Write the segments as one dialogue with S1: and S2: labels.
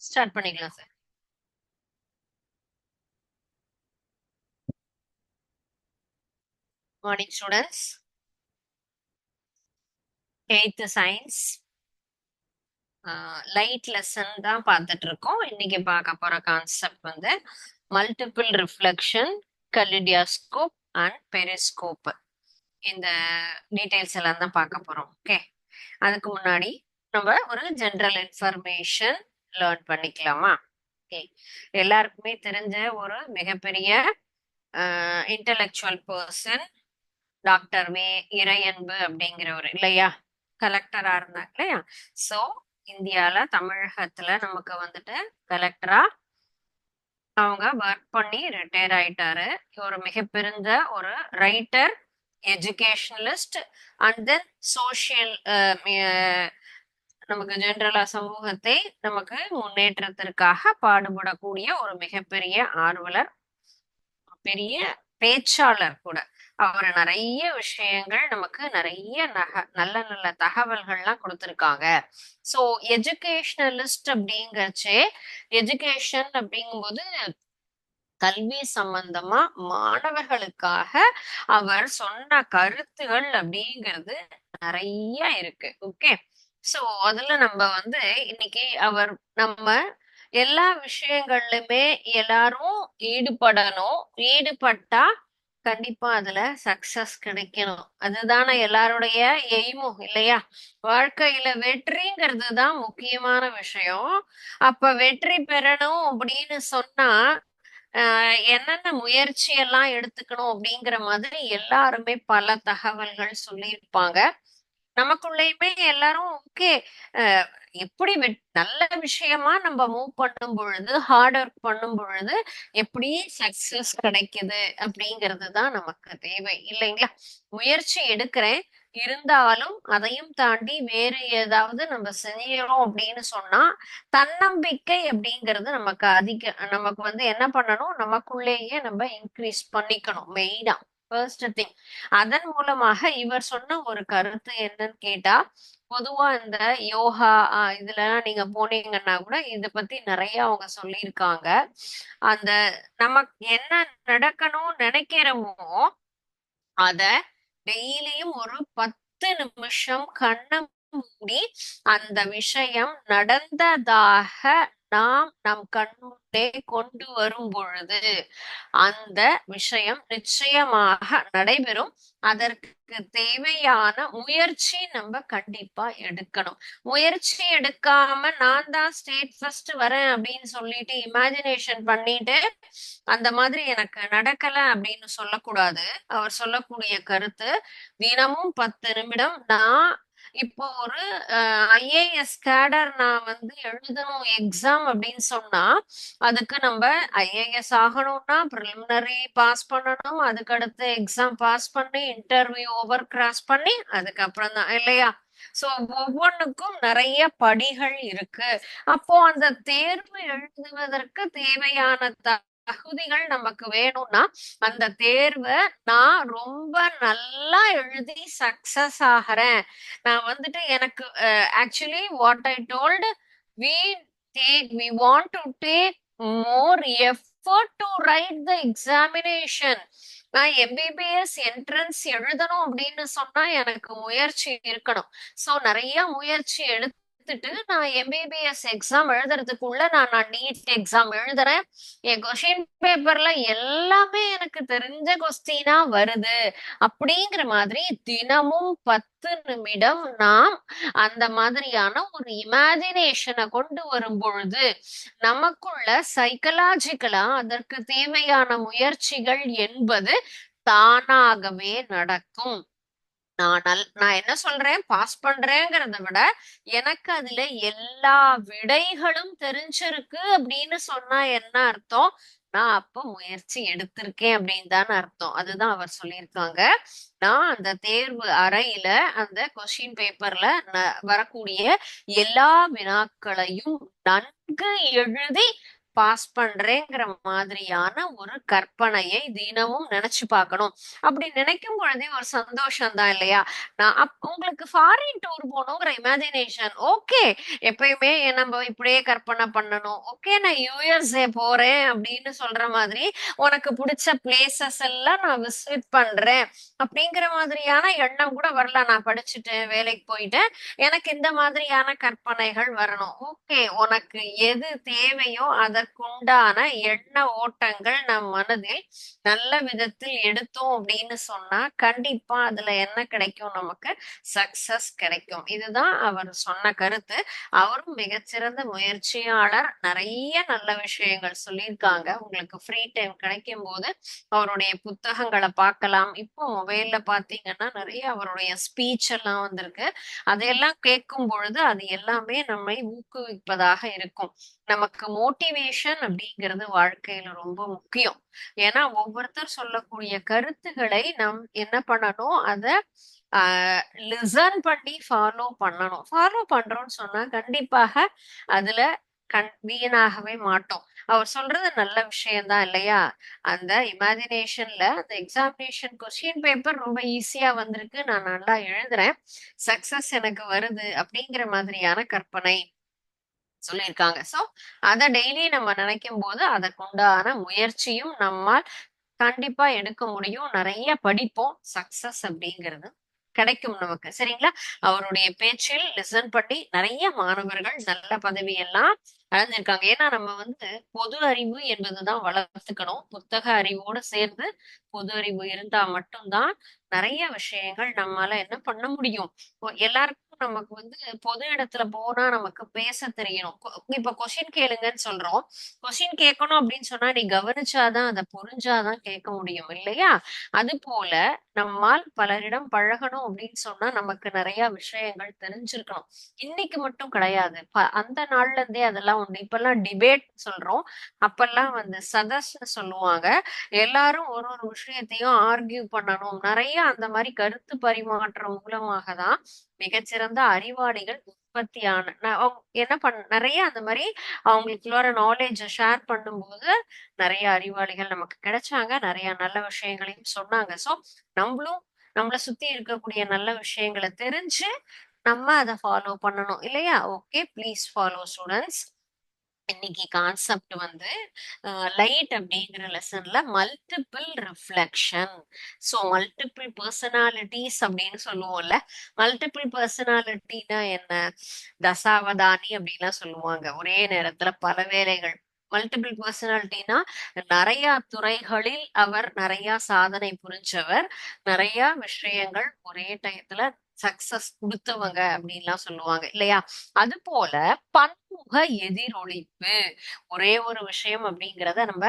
S1: Start பண்ணிக்கலாம் sir. Morning students. 8th science light lesson தான் பார்த்துட்டு இருக்கோம். இன்னைக்கு பார்க்க போற கான்செப்ட் வந்து மல்டிபிள் ரிஃப்ளெக்ஷன், கலிடியாஸ்கோப் அண்ட் பெரிஸ்கோப். இந்த டீடைல்ஸ் எல்லாம் தான் பார்க்க போறோம். ஓகே, அதுக்கு முன்னாடி நம்ம ஒரு ஜெனரல் இன்ஃபர்மேஷன் லேர்ன் பண்ணிக்கலாமா? ஓகே, எல்லாருக்குமே தெரிஞ்ச ஒரு மிகப்பெரிய இன்டலெக்சுவல் பர்சன் டாக்டர் இறையன்பு அப்படிங்கிறவர் இல்லையா, கலெக்டரா இருந்தாங்க இல்லையா. சோ இந்தியால தமிழகத்துல நமக்கு வந்துட்டு கலெக்டரா அவங்க ஒர்க் பண்ணி ரிட்டையர் ஆயிட்டாரு. ஒரு மிகப்பெருந்த ஒரு writer, educationalist and then social, நமக்கு ஜென்ரலா சமூகத்தை நமக்கு முன்னேற்றத்திற்காக பாடுபடக்கூடிய ஒரு மிகப்பெரிய ஆர்வலர், பெரிய பேச்சாளர் கூட. அவர் நிறைய விஷயங்கள் நமக்கு நிறைய நல்ல நல்ல தகவல்கள்லாம் கொடுத்துருக்காங்க. ஸோ எஜுகேஷனலிஸ்ட் அப்படிங்கறச்சே, எஜுகேஷன் அப்படிங்கும்போது கல்வி சம்பந்தமா மாணவர்களுக்காக அவர் சொன்ன கருத்துகள் அப்படிங்கிறது நிறைய இருக்கு. ஓகே, சோ அதுல நம்ம வந்து இன்னைக்கு அவர் நம்ம எல்லா விஷயங்கள்லுமே எல்லாரும் ஈடுபடணும். ஈடுபட்டா கண்டிப்பா அதுல சக்சஸ் கிடைக்கணும். அதுதானே எல்லாருடைய எய்மும் இல்லையா. வாழ்க்கையில வெற்றிங்கிறது தான் முக்கியமான விஷயம். அப்ப வெற்றி பெறணும் அப்படின்னு சொன்னா என்னென்ன முயற்சி எல்லாம் எடுத்துக்கணும் அப்படிங்கிற மாதிரி எல்லாருமே பல தகவல்கள் சொல்லியிருப்பாங்க. நமக்குள்ளயுமே எல்லாரும் ஓகே, எப்படி நல்ல விஷயமா நம்ம மூவ் பண்ணும் பொழுது, ஹார்ட் ஒர்க் பண்ணும் பொழுது எப்படி சக்சஸ் கிடைக்குது அப்படிங்கிறது தான் நமக்கு தேவை இல்லைங்களா. முயற்சி எடுக்கிறேன், இருந்தாலும் அதையும் தாண்டி வேறு ஏதாவது நம்ம செய்யறோம் அப்படின்னு சொன்னா தன்னம்பிக்கை அப்படிங்கிறது நமக்கு வந்து என்ன பண்ணணும், நமக்குள்ளேயே நம்ம இன்க்ரீஸ் பண்ணிக்கணும். மெயினா ஃபர்ஸ்ட் திங். அதன் மூலமாக இவர் சொன்ன ஒரு கருத்து என்னன்னு கேட்டா, பொதுவா இந்த யோகா இதுலலாம் நீங்க போனீங்கன்னா கூட இத பத்தி நிறைய அவங்க சொல்லியிருக்காங்க. அந்த நமக்கு என்ன நடக்கணும்னு நினைக்கிறோமோ அத டெய்லியும் ஒரு 10 நிமிஷம் கண்ணை மூடி அந்த விஷயம் நடந்ததாக நாம் நம் கண்முன்னே கொண்டு வரும் பொழுது அந்த விஷயம் நிச்சயமாக நடைபெறும். அதற்கு தேவையான முயற்சி நம்ம கண்டிப்பா எடுக்கணும். முயற்சி எடுக்காம நான் தான் ஸ்டேட் ஃபர்ஸ்ட் வரேன் அப்படின்னு சொல்லிட்டு இமேஜினேஷன் பண்ணிட்டு அந்த மாதிரி எனக்கு நடக்கல அப்படின்னு சொல்லக்கூடாது. அவர் சொல்லக்கூடிய கருத்து, தினமும் 10 நிமிடம் நான் இப்போ ஒரு ஐஏஎஸ் கேடர் நான் வந்து எழுதணும் எக்ஸாம் அப்படின்னு சொன்னா, அதுக்கு நம்ம ஐஏஎஸ் ஆகணும்னா ப்ரிலிமினரி பாஸ் பண்ணணும், அதுக்கு அடுத்து எக்ஸாம் பாஸ் பண்ணி இன்டர்வியூ ஓவர் கிராஸ் பண்ணி அதுக்கப்புறம் தான் இல்லையா. சோ ஒவ்வொன்றுக்கும் நிறைய படிகள் இருக்கு. அப்போ அந்த தேர்வு எழுதுவதற்கு தேவையான தகுதிகள் நமக்கு வேணும்னா அந்த தேர்வை நான் ரொம்ப நல்லா எழுதி சக்சஸ் ஆகிறேன். நான் வந்துட்டு எனக்கு actually what I told, we we want to take more effort to write the examination. நான் எம்பிபிஎஸ் என்ட்ரன்ஸ் எழுதணும் அப்படின்னு சொன்னா எனக்கு முயற்சி இருக்கணும். சோ நிறைய முயற்சி எடுத்துட்டு நான் எம்பிபிஎஸ் எக்ஸாம் எழுதுறதுக்குள்ள நான் நீட் எக்ஸாம் எழுதுறேன். என் கொஸ்டின் பேப்பர்ல எல்லாமே எனக்கு தெரிஞ்ச கொஸ்டினா வருது அப்படிங்கிற மாதிரி தினமும் 10 நிமிடம் நாம் அந்த மாதிரியான ஒரு இமேஜினேஷனை கொண்டு வரும் பொழுது நமக்குள்ள சைக்கலாஜிக்கலா அதற்கு தேவையான முயற்சிகள் என்பது தானாகவே நடக்கும். நான் என்ன சொல்றேன், பாஸ் பண்றேங்கிறத விட எனக்கு அதுல எல்லா விடைகளும் தெரிஞ்சிருக்கு அப்படின்னு சொன்னா என்ன அர்த்தம், நான் அப்ப முயற்சி எடுத்திருக்கேன் அப்படின்னு தானே அர்த்தம். அதுதான் அவர் சொல்லியிருக்காங்க. நான் அந்த தேர்வு அறையில அந்த கொஸ்டின் பேப்பர்ல வரக்கூடிய எல்லா வினாக்களையும் நன்கு எழுதி பாஸ் பண்றேங்கிற மாதிரியான ஒரு கற்பனையை தினமும் நினைச்சு பார்க்கணும். அப்படி நினைக்கும் பொழுதே ஒரு சந்தோஷம் தான் இல்லையா? உங்களுக்கு ஃபாரின் டூர் போகணுங்கிற இமேஜினேஷன் ஓகே. எப்பயுமே நம்ம இப்படியே கற்பனை பண்ணணும். ஓகே, நான் யுஎஸ்ஏ போறேன் அப்படின்னு சொல்ற மாதிரி உனக்கு பிடிச்ச பிளேசஸ் எல்லாம் நான் விசிட் பண்றேன் அப்படிங்கிற மாதிரியான எண்ணம் கூட வரல. நான் படிச்சுட்டேன், வேலைக்கு போயிட்டேன், எனக்கு இந்த மாதிரியான கற்பனைகள் வரணும். ஓகே, உனக்கு எது தேவையோ அதற்குண்டான எண்ண ஓட்டங்கள் நம் மனதில் நல்ல விதத்தில் எடுத்தோம் அப்படின்னு சொன்னா கண்டிப்பா அதுல என்ன கிடைக்கும்? நமக்கு சக்சஸ் கிடைக்கும். இதுதான் அவர் சொன்ன கருத்து. அவரும் மிகச்சிறந்த முயற்சியாளர். நிறைய நல்ல விஷயங்கள் சொல்லியிருக்காங்க. உங்களுக்கு ஃப்ரீ டைம் கிடைக்கும் போது அவருடைய புத்தகங்களை பார்க்கலாம். இப்போ மொபைல்ல பாத்தீங்கன்னா நிறைய அவருடைய ஸ்பீச் எல்லாம் வந்திருக்கு. அதையெல்லாம் கேட்கும் பொழுது அது எல்லாமே நம்மை ஊக்குவிப்பதாக இருக்கும். நமக்கு மோட்டிவேஷன் அப்படிங்கிறது வாழ்க்கையில ரொம்ப முக்கியம். ஏன்னா ஒவ்வொருத்தர் சொல்லக்கூடிய கருத்துக்களை நம் என்ன பண்ணணும்? அத லிசன் பண்ணி ஃபாலோ பண்ணணும். ஃபாலோ பண்றோம்னு சொன்னா கண்டிப்பாக அதுல வீணாகவே மாட்டோம். அவர் சொல்றது நல்ல விஷயம்தான் இல்லையா? அந்த இமேஜினேஷன்ல அந்த எக்ஸாமினேஷன் கொஸ்டின் பேப்பர் ரொம்ப ஈஸியா வந்திருக்கு, நான் நல்லா எழுதுறேன், சக்சஸ் எனக்கு வருது அப்படிங்கிற மாதிரியான கற்பனை சொல்லியிருக்காங்க. சோ அத டெய்லி நம்ம நினைக்கும் போது அதற்குண்டான முயற்சியும் நம்மால் கண்டிப்பா எடுக்க முடியும். நிறைய படிப்போம். சக்சஸ் அப்படிங்கிறது கிடைக்கும் நமக்கு. சரிங்களா? அவருடைய பேச்சில் லிசன் பண்ணி நிறைய மாணவர்கள் நல்ல பதவி எல்லாம் அடைஞ்சிருக்காங்க. ஏன்னா நம்ம பொது அறிவு என்பதுதான் வளர்த்துக்கணும். புத்தக அறிவோடு சேர்ந்து பொது அறிவு இருந்தா மட்டும்தான் நிறைய விஷயங்கள் நம்மால என்ன பண்ண முடியும். எல்லாருக்கும் நமக்கு பொது இடத்துல போனா நமக்கு பேச தெரியணும். இப்ப கொஸ்டின் கேளுங்கன்னு சொல்றோம். கொஸ்டின் கேட்கணும் அப்படின்னு சொன்னா நீ கவனிச்சாதான் அதை புரிஞ்சாதான் கேட்க முடியும் இல்லையா? அது போல நம்மால் பலரிடம் பழகணும் அப்படின்னு சொன்னா நமக்கு நிறைய விஷயங்கள் தெரிஞ்சிருக்கணும். இன்னைக்கு மட்டும் கிடையாது. அந்த நாள்ல இருந்தே அதெல்லாம் உண்டு. இப்பெல்லாம் டிபேட் சொல்றோம். அப்பெல்லாம் சதஸ்ன்னு சொல்லுவாங்க. எல்லாரும் ஒரு ஒரு விஷயத்தையும் ஆர்கியூ பண்ணணும். நிறைய அந்த மாதிரி கருத்து பரிமாற்றம் மூலமாக தான் மிகச்சிறந்த அறிவாளிகள் உற்பத்தியான என்ன நிறைய அந்த மாதிரி அவங்களுக்குள்ள நாலேஜ ஷேர் பண்ணும்போது நிறைய அறிவாளிகள் நமக்கு கிடைச்சாங்க. நிறைய நல்ல விஷயங்களையும் சொன்னாங்க. சோ நம்மளும் நம்மள சுத்தி இருக்கக்கூடிய நல்ல விஷயங்களை தெரிஞ்சு நம்ம அதை ஃபாலோ பண்ணணும் இல்லையா? Okay, please follow students. இன்னைக்கு கான்செப்ட் லைட் அப்படிங்கிற லெசன்ல multiple reflection. So multiple personalities அப்படின்னு சொல்லுவோம்ல. மல்டிபிள் பர்சனாலிட்டினா என்ன? தசாவதானி அப்படின்லாம் சொல்லுவாங்க. ஒரே நேரத்துல பல வேலைகள். மல்டிபிள் பர்சனாலிட்டினா நிறைய துறைகளில் அவர் நிறைய சாதனை புரிஞ்சவர். நிறைய விஷயங்கள் ஒரே டயத்துல சக்சஸ் கொடுத்தவங்க அப்படின்லாம் சொல்லுவாங்க இல்லையா? அது போல பன்முக எதிரொலிப்பு. ஒரே ஒரு விஷயம் அப்படிங்கிறத நம்ம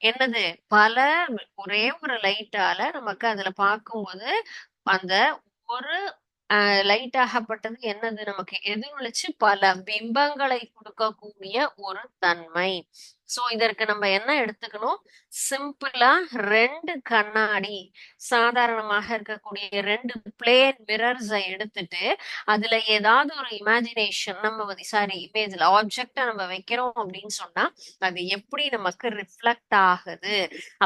S1: என்னது பல ஒரே ஒரு லைட்டால நமக்கு அதுல பார்க்கும்போது அந்த ஒரு லைட் ஆகப்பட்டது என்னது நமக்கு எதிரொலிச்சு பல பிம்பங்களை கொடுக்கக்கூடிய ஒரு தன்மை. சோ இதற்கு நம்ம என்ன எடுத்துக்கணும்? சிம்பிளா ரெண்டு கண்ணாடி, சாதாரணமாக இருக்கக்கூடிய ரெண்டு பிளேன் மிரர்ஸை எடுத்துட்டு அதுல ஏதாவது ஒரு இமேஜினேஷன் நம்ம இமேஜ்ல ஆப்ஜெக்ட நம்ம வைக்கிறோம் அப்படின்னு சொன்னா அது எப்படி நமக்கு ரிஃப்ளெக்ட் ஆகுது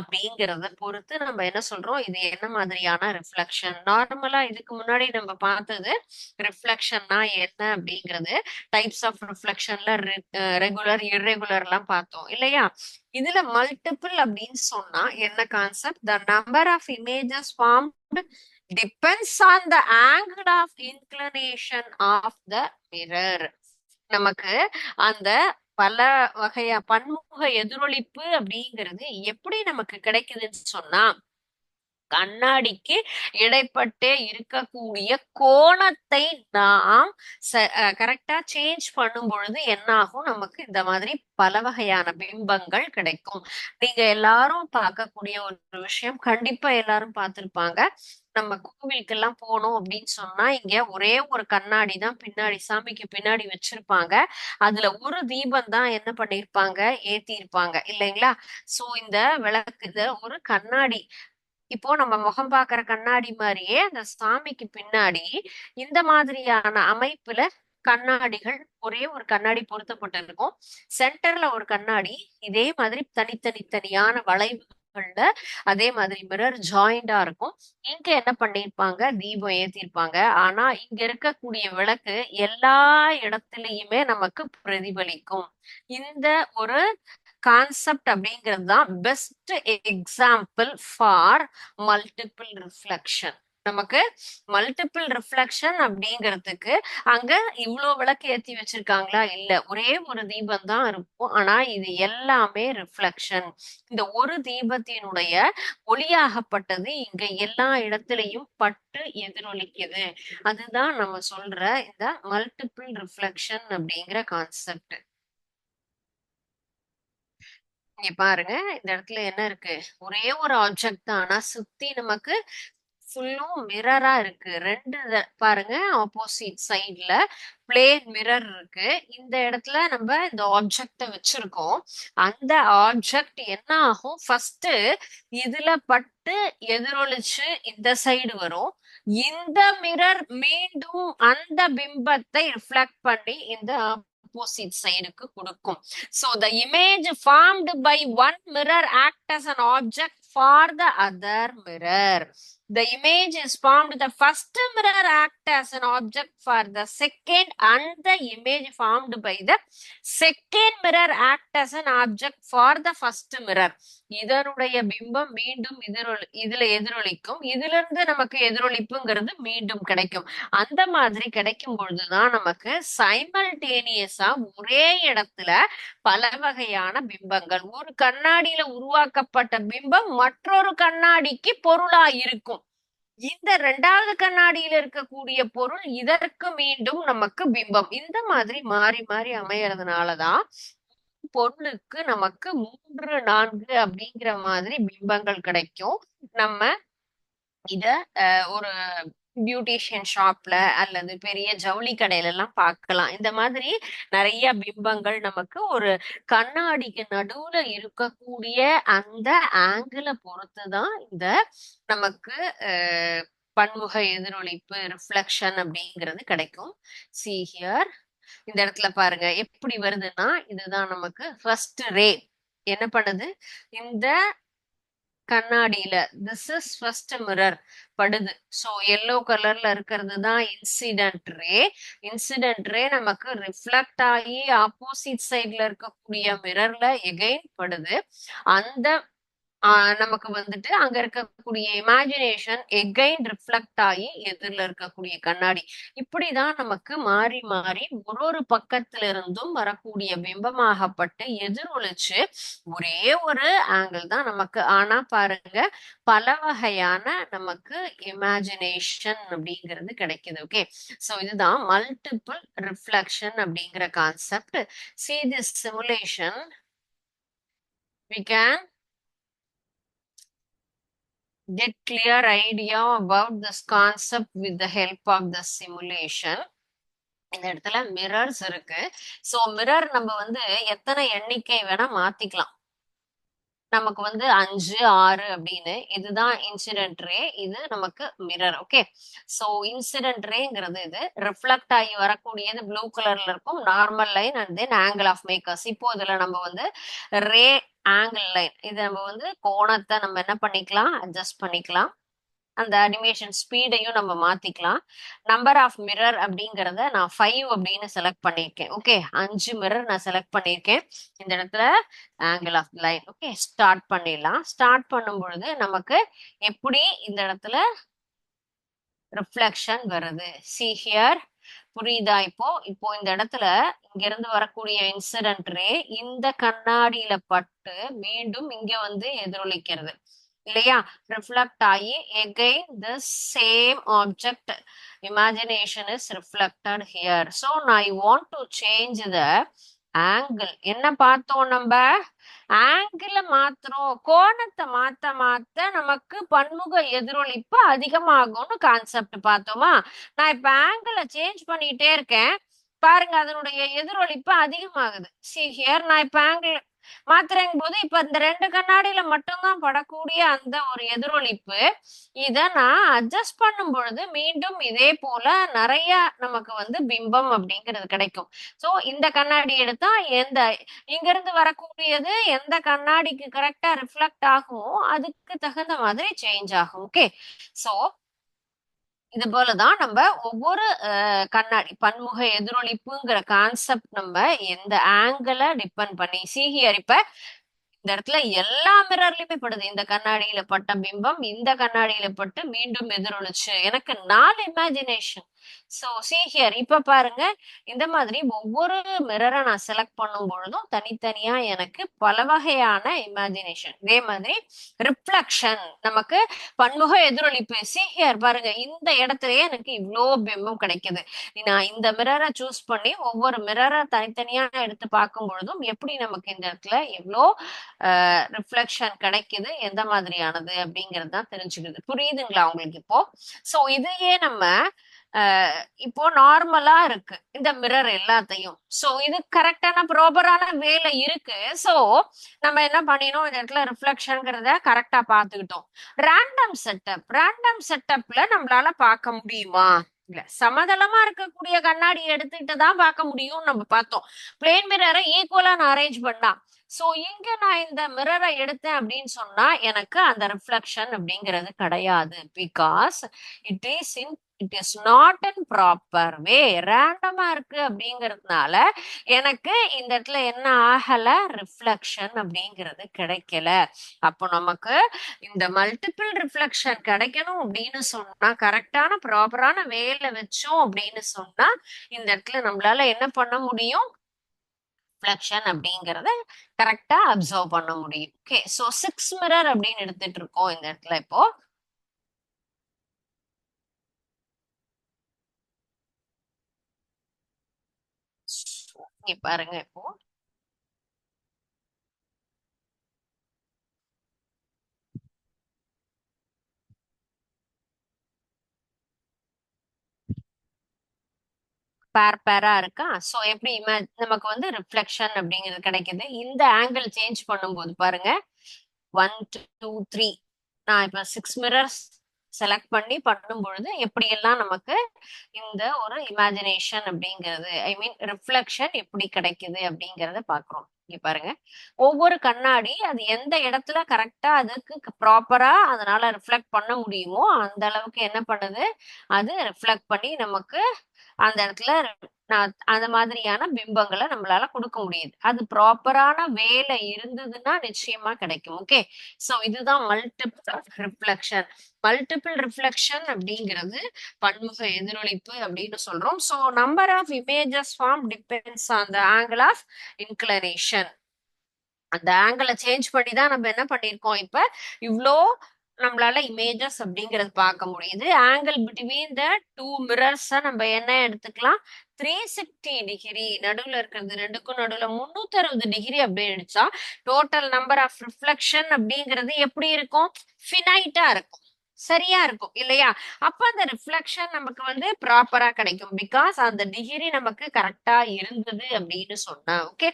S1: அப்படிங்கிறத பொறுத்து நம்ம என்ன சொல்றோம்? இது என்ன மாதிரியான ரிஃப்ளெக்ஷன். நார்மலா இதுக்கு முன்னாடி நம்ம பார்த்தது ரிஃப்ளெக்ஷன்னா என்ன அப்படிங்கிறது. டைப்ஸ் ஆஃப் ரிஃப்ளெக்ஷன்ல ரெகுலர் இர்ரெகுலர் எல்லாம் பார்த்தோம் இல்லையா? இதுல மல்டிபிள் அப்படின்னு சொன்னா என்ன concept? The number of images formed depends on the angle of inclination of the mirror. நமக்கு அந்த பல வகையா பன்முக எதிரொலிப்பு அப்படிங்கிறது எப்படி நமக்கு கிடைக்குதுன்னு சொன்னா கண்ணாடிக்கு இடைப்பட்டே இருக்கக்கூடிய கோணத்தை நாம் கரெக்டா சேஞ்ச் பண்ணும் பொழுது என்ன ஆகும்? நமக்கு இந்த மாதிரி பல வகையான பிம்பங்கள் கிடைக்கும். நீங்க எல்லாரும் பார்க்கக்கூடிய ஒரு விஷயம் கண்டிப்பா எல்லாரும் பார்த்திருப்பாங்க. நம்ம கோவிலுக்கு எல்லாம் போனோம் அப்படின்னு சொன்னா இங்க ஒரே ஒரு கண்ணாடி தான் பின்னாடி சாமிக்கு பின்னாடி வச்சிருப்பாங்க. அதுல ஒரு தீபம் தான் என்ன பண்ணிருப்பாங்க? ஏத்தி இருப்பாங்க இல்லைங்களா? சோ இந்த விளக்கு ஒரு கண்ணாடி. இப்போ நம்ம முகம் பாக்குற கண்ணாடி மாதிரியே அந்த சாமிக்கு பின்னாடி இந்த மாதிரியான அமைப்புல கண்ணாடிகள், ஒரே ஒரு கண்ணாடி பொருத்தப்பட்டிருக்கும். சென்டர்ல ஒரு கண்ணாடி, இதே மாதிரி தனித்தனியான வளைவுகள்ல அதே மாதிரி மிரர் ஜாயிண்டா இருக்கும். இங்க என்ன பண்ணிருப்பாங்க, தீபம் ஏத்திருப்பாங்க. ஆனா இங்க இருக்கக்கூடிய விளக்கு எல்லா இடத்துலயுமே நமக்கு பிரதிபலிக்கும். இந்த ஒரு கான்செப்ட் அப்படிங்கிறது தான் best example for multiple reflection. நமக்கு மல்டிபிள் ரிஃப்ளெக்ஷன் அப்படிங்கிறதுக்கு அங்க இவ்ளோ விளக்கு ஏத்தி வச்சிருக்காங்களா? இல்ல. ஒரே ஒரு தீபம் தான் இருக்கும். ஆனா இது எல்லாமே ரிஃப்ளெக்ஷன். இந்த ஒரு தீபத்தினுடைய ஒளியாகப்பட்டது இங்க எல்லா இடத்துலயும் பட்டு எதிரொலிக்குது. அதுதான் நம்ம சொல்ற இந்த மல்டிபிள் ரிஃப்ளெக்ஷன் அப்படிங்கிற கான்செப்ட். இங்க பாருங்க, இந்த இடத்துல என்ன இருக்கு? ஒரே ஒரு ஆப்ஜெக்ட் தான். ஆனா சுத்தி நமக்கு ஃபுல்லும் மிரரா இருக்கு. பாருங்க, ஆப்போசிட் சைட்ல பிளேன் மிரர் இருக்கு. இந்த இடத்துல நம்ம இந்த ஆப்ஜெக்ட வச்சிருக்கோம். அந்த ஆப்ஜெக்ட் என்ன ஆகும்? ஃபர்ஸ்ட் இதுல பட்டு எதிரொலிச்சு இந்த சைடு வரும். இந்த மிரர் மீண்டும் அந்த பிம்பத்தை ரிஃப்ளெக்ட் பண்ணி இந்த ஆப்போசிட் சைடுக்கு கொடுக்கும். So the image formed by one mirror act as an object for the other mirror. The image is formed, the first mirror act as an object for the second, and the image formed by the second mirror act as an object for the first mirror. இதனுடைய பிம்பம் மீண்டும் இதுல எதிரொலிக்கும். இதுல இருந்து நமக்கு எதிரொலிப்புங்கிறது மீண்டும் கிடைக்கும். அந்த மாதிரி கிடைக்கும் பொழுதுதான் நமக்கு சைமல்டேனியஸா ஒரே இடத்துல பல வகையான பிம்பங்கள், ஒரு கண்ணாடியில உருவாக்கப்பட்ட பிம்பம் மற்றொரு கண்ணாடிக்கு பொருளா இருக்கும். இந்த இரண்டாவது கண்ணாடியில இருக்கக்கூடிய பொருள் இதற்கு மீண்டும் நமக்கு பிம்பம். இந்த மாதிரி மாறி மாறி அமையறதுனாலதான் பொருளுக்கு நமக்கு 3, 4 அப்படிங்கிற மாதிரி பிம்பங்கள் கிடைக்கும். நம்ம இத ஒரு பியூட்டிஷியன் ஷாப்ல அல்லது பெரிய ஜவுளி கடையில எல்லாம் பார்க்கலாம். இந்த மாதிரி நிறைய பிம்பங்கள் நமக்கு ஒரு கண்ணாடிக்கு நடுவுல இருக்கக்கூடிய அந்த ஆங்கிளை பொறுத்துதான் இந்த நமக்கு பன்முக எதிரொலிப்பு ரிஃப்ளெக்ஷன் அப்படிங்கிறது கிடைக்கும். See here, இந்த இடத்துல பாருங்க எப்படி வருதுன்னா, இதுதான் நமக்கு ஃபர்ஸ்ட் ரே என்ன பண்ணுது, இந்த கண்ணாடியில திஸ் இஸ் ஃபர்ஸ்ட் மிரர் படுது. ஸோ எல்லோ கலர்ல இருக்கிறது தான் இன்சிடென்ட் ரே. இன்சிடென்ட் ரே நமக்கு ரிஃப்ளெக்ட் ஆகி ஆப்போசிட் சைட்ல இருக்கக்கூடிய மிரர்ல எகைன் படுது. அந்த நமக்கு வந்துட்டு அங்க இருக்கக்கூடிய இமேஜினேஷன் எகைன் ரிஃப்ளெக்ட் ஆகி எதிரில் இருக்கக்கூடிய கண்ணாடி. இப்படிதான் நமக்கு மாறி மாறி ஒரு பக்கத்துல இருந்தும் வரக்கூடிய பிம்பமாகப்பட்டு எதிரொலிச்சு ஒரே ஒரு ஆங்கிள் தான் நமக்கு. ஆனா பாருங்க, பல வகையான நமக்கு இமேஜினேஷன் அப்படிங்கிறது கிடைக்குது. ஓகே, சோ இதுதான் மல்டிபிள் ரிஃப்ளெக்ஷன் அப்படிங்கிற concept. See this simulation, we can get clear idea about this concept with the help of the simulation. இந்த இடத்துல மிரர்ஸ் இருக்கு. சோ மிரர் நம்ம வந்து எத்தனை எண்ணிக்கை வேணா மாத்திக்கலாம். நமக்கு வந்து 5, 6 அப்படின்னு. இதுதான் இன்சிடென்ட் ரே, இது நமக்கு மிரர். ஓகே, சோ இன்சிடென்ட் ரேங்கிறது இது ரிஃப்ளெக்ட் ஆகி வரக்கூடியது ப்ளூ கலர்ல இருக்கும், normal line and then angle of makers. இப்போ இதுல நம்ம வந்து ரே ஆங்கிள் லைன், இது நம்ம வந்து கோணத்தை நம்ம என்ன பண்ணிக்கலாம், அட்ஜஸ்ட் பண்ணிக்கலாம். அந்த அனிமேஷன் ஸ்பீடையும் நம்ம மாத்திக்கலாம். நம்பர் ஆஃப் மிரர் அப்படிங்கறத நான் 5 அப்படின்னு செலக்ட் பண்ணிருக்கேன். ஓகே, 5 மிரர் நான் செலக்ட் பண்ணிருக்கேன். இந்த இடத்துல angle of line. Okay, start பண்ணிடலாம். ஸ்டார்ட் பண்ணும் பொழுது நமக்கு எப்படி இந்த இடத்துல ரிஃப்ளெக்ஷன் வருது. See here, புரியுதா? இப்போ இந்த இடத்துல இங்க இருந்து வரக்கூடிய இன்சிடென்ட் ரே இந்த கண்ணாடியில பட்டு மீண்டும் இங்க வந்து எதிரொலிக்கிறது இல்லையா, ரிஃப்ளெக்ட் ஆகி again the same object imagination is reflected here. So I want to change the angle. என்ன பார்த்தோம் நம்ம, ஆங்கிள் மாத்துறோம், கோணத்தை மாத்த மாத்த நமக்கு பன்முக எதிரொலிப்பு அதிகமாகும்னு கான்செப்ட் பார்த்தோமா. நான் இப்ப ஆங்கிளை சேஞ்ச் பண்ணிட்டே இருக்கேன், பாருங்க அதனுடைய எதிரொலிப்பு அதிகமாகுது. See here, நான் இப்ப ஆங்கிள் மாத்துறங்கும் போது இப்ப இந்த 2 கண்ணாடியில மட்டும்தான் படக்கூடிய அந்த ஒரு எதிரொலிப்பு, இத நான் அட்ஜஸ்ட் பண்ணும் பொழுது மீண்டும் இதே போல நிறைய நமக்கு வந்து பிம்பம் அப்படிங்கிறது கிடைக்கும். சோ இந்த கண்ணாடி எடுத்தா இங்க இருந்து வரக்கூடியது எந்த கண்ணாடிக்கு கரெக்டா ரிஃப்ளெக்ட் ஆகுமோ அதுக்கு தகுந்த மாதிரி சேஞ்ச் ஆகும். ஓகே, சோ இது போலதான் நம்ம ஒவ்வொரு கண்ணாடி பன்முக எதிரொலிப்புங்கிற கான்செப்ட் நம்ம எந்த ஆங்கிள டிபெண்ட் பண்ணி ஹியர் இப்ப இந்த இடத்துல எல்லா மிரர்லயுமே படுது. இந்த கண்ணாடியில பட்ட பிம்பம் இந்த கண்ணாடியில பட்டு மீண்டும் எதிரொலிச்சு எனக்கு 4 இமேஜினேஷன். சோ ஹியர் இப்ப பாருங்க, இந்த மாதிரி ஒவ்வொரு மிரரை நான் செலக்ட் பண்ணும் பொழுதும் தனித்தனியா எனக்கு பல வகையான இமேஜினேஷன். இதே மாதிரி ரிஃப்ளெக்ஷன் நமக்கு பன்முக எதிரொலிப்பு. ஹியர் பாருங்க, இந்த இடத்துலயே எனக்கு இவ்வளோ பிம்பம் கிடைக்குது. நான் இந்த மிரரை சூஸ் பண்ணி ஒவ்வொரு மிரரை தனித்தனியா எடுத்து பார்க்கும் பொழுதும் எப்படி நமக்கு இந்த இடத்துல எவ்வளோ ரிஃப்ளெக்ஷன் கிடைக்குது, எந்த மாதிரியானது அப்படிங்கிறது தான் தெரிஞ்சுக்குது. புரியுதுங்களா உங்களுக்கு இப்போ? சோ இதையே நம்ம இப்போ நார்மலா இருக்கு இந்த மிரர் எல்லாத்தையும். சோ இது கரெக்டான ப்ராப்பரான வேலை இருக்கு. சோ நம்ம என்ன பண்ணினோம், இந்த இடத்துல ரிஃப்ளெக்ஷன்ங்கிறத கரெக்டா பாத்துக்கிட்டோம். ரேண்டம் செட்டப்ல நம்மளால பார்க்க முடியுமா? இல்ல, சமதளமா இருக்கக்கூடிய கண்ணாடி எடுத்துட்டு தான் பார்க்க முடியும் நம்ம பார்த்தோம். பிளேன் மிரரை ஈக்குவலா நான் அரேஞ்ச் பண்ணா, சோ இங்க நான் இந்த மிரரை எடுத்தேன் அப்படின்னு சொன்னா எனக்கு அந்த ரிஃப்ளெக்ஷன் அப்படிங்கிறது கிடையாது. Because it is not in proper way. ரேண்டமா இருக்கு அப்படிங்கிறதுனால எனக்கு இந்த இடத்துல என்ன ஆகல, ரிஃப்ளெக்ஷன் அப்படிங்கிறது கிடைக்கல. அப்போ நமக்கு இந்த மல்டிபிள் ரிஃப்ளெக்ஷன் கிடைக்கணும் அப்படின்னு சொன்னா, கரெக்டான ப்ராப்பரான வேலை வச்சோம் அப்படின்னு சொன்னா இந்த இடத்துல நம்மளால என்ன பண்ண முடியும், ரிஃப்ளெக்ஷன் அப்படிங்கறத கரெக்டா அப்சர்வ் பண்ண முடியும். ஓகே, சோ 6 மிரர் அப்படின்னு எடுத்துட்டு இருக்கோம் இந்த இடத்துல. இப்போ இங்க பாருங்க, இப்போ பேரா இருக்கா. சோ எப்படி நமக்கு வந்து ரிஃப்ளெக்ஷன் அப்படிங்கிறது கிடைக்குது. இந்த ஆங்கிள் சேஞ்ச் பண்ணும்போது பாருங்க, 1 2 3 நான் இப்ப 6 மிரர்ஸ் செலக்ட் பண்ணி பண்ணும் பொழுது எப்படியெல்லாம் நமக்கு இந்த ஒரு இமேஜினேஷன் அப்படிங்கிறது, ஐ மீன் ரிஃப்ளெக்ஷன் எப்படி கிடைக்குது அப்படிங்கறத பாக்குறோம். இங்க பாருங்க, ஒவ்வொரு கண்ணாடி அது எந்த இடத்துல கரெக்டா அதுக்கு ப்ராப்பரா அதனால ரிஃப்ளெக்ட் பண்ண முடியுமோ அந்த அளவுக்கு என்ன பண்ணுது, அது ரிஃப்ளெக்ட் பண்ணி நமக்கு அந்த இடத்துல அந்த மாதிரியான பிம்பங்களை நம்மளால கொடுக்க முடியுது. அது ப்ராப்பரான வேலை இருந்ததுன்னா நிச்சயமா கிடைக்கும். ஓகே, சோ இதுதான் மல்டிபிள் ரிஃப்ளெக்ஷன். மல்டிபிள் ரிஃப்ளெக்ஷன் அப்படிங்கிறது பன்முக எதிரொலிப்பு அப்படின்னு சொல்றோம். So number of images form depends on the angle of inclination. அந்த ஆங்கிளை சேஞ்ச் பண்ணி தான் நம்ம என்ன பண்ணிருக்கோம், இப்ப இவ்வளோ நம்மளால இமேஜஸ் அப்படிங்கறது பார்க்க முடியுது. ஆங்கிள் பிட்வீன் த 2 மிரர்ஸ் நம்ம என்ன எடுத்துக்கலாம், 360 டிகிரி. நடுவுல இருக்கிறது ரெண்டுக்கும் நடுவுல 360 டிகிரி அப்படின்னு அடிச்சா டோட்டல் நம்பர் ஆஃப் ரிஃப்ளெக்ஷன் அப்படிங்கிறது எப்படி இருக்கும், ஃபினைட்டா இருக்கும், சரியா இருக்கும் இல்லையா? அப்ப அந்த ரிஃப்ளெக்ஷன் நமக்கு வந்து ப்ராப்பரா கிடைக்கும். பிகாஸ் அந்த டிகிரி நமக்கு கரெக்டா இருந்தது அப்படின்னு சொன்னா. ஓகே,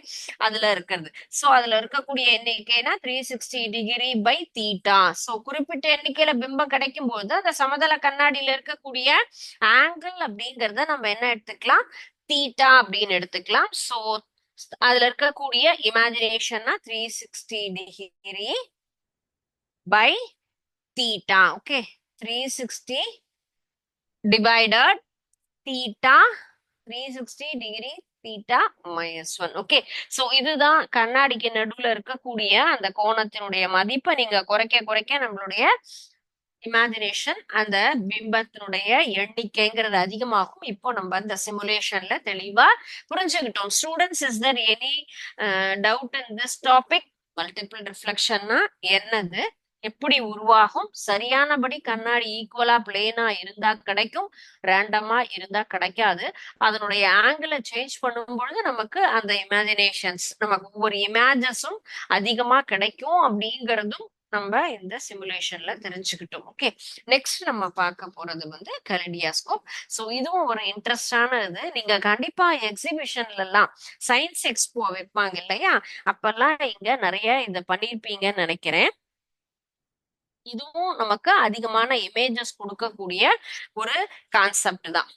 S1: அதுல இருக்கிறது. சோ அதுல இருக்கக்கூடிய எண்ணிக்கைனா 360 டிகிரி பை தீட்டா. சோ குறிப்பிட்ட எண்ணிக்கையில பிம்பம் கிடைக்கும் போது அந்த சமதள கண்ணாடியில இருக்கக்கூடிய ஆங்கிள் அப்படிங்கறத நம்ம என்ன எடுத்துக்கலாம், தீட்டா அப்படின்னு எடுத்துக்கலாம். சோ அதுல இருக்கக்கூடிய இமேஜினேஷன்னா 360 degree by theta. Okay, 360 divided theta, 360 degree theta minus 1. Okay, so இதுதான் கண்ணாடிக்கு நடுவுல இருக்கக்கூடிய அந்த கோணத்தினுடைய மதிப்பை நீங்க குறைக்க குறைக்க நம்மளுடைய இமேஜினேஷன் அந்த பிம்பத்தினுடைய எண்ணிக்கைங்கிறது அதிகமாகும். இப்போ நம்ம அந்த சிமுலேஷன்ல தெளிவா புரிஞ்சுக்கிட்டோம். Students, is there any doubt in this topic? Multiple ரிஃப்ளெக்ஷன்னா என்னது, எப்படி உருவாகும், சரியானபடி கண்ணாடி ஈக்குவலா பிளேனா இருந்தா கிடைக்கும், ரேண்டமா இருந்தா கிடைக்காது. அதனுடைய ஆங்கிளை சேஞ்ச் பண்ணும் பொழுது நமக்கு அந்த இமேஜினேஷன்ஸ், நமக்கு ஒவ்வொரு இமேஜஸும் அதிகமா கிடைக்கும் அப்படிங்கிறதும் நம்ம இந்த சிமுலேஷன்ல தெரிஞ்சுக்கிட்டோம். ஓகே, நெக்ஸ்ட் நம்ம பார்க்க போறது வந்து கலிடியாஸ்கோப். ஸோ இதுவும் ஒரு இன்ட்ரெஸ்டான இது. நீங்க கண்டிப்பா எக்ஸிபிஷன்ல எல்லாம் சயின்ஸ் எக்ஸ்போ வைப்பாங்க இல்லையா, அப்பெல்லாம் இங்க நிறைய இத பண்ணிருப்பீங்கன்னு நினைக்கிறேன். இதுவும் நமக்கு அதிகமான இமேஜஸ் கொடுக்கக்கூடிய ஒரு கான்செப்ட் தான்.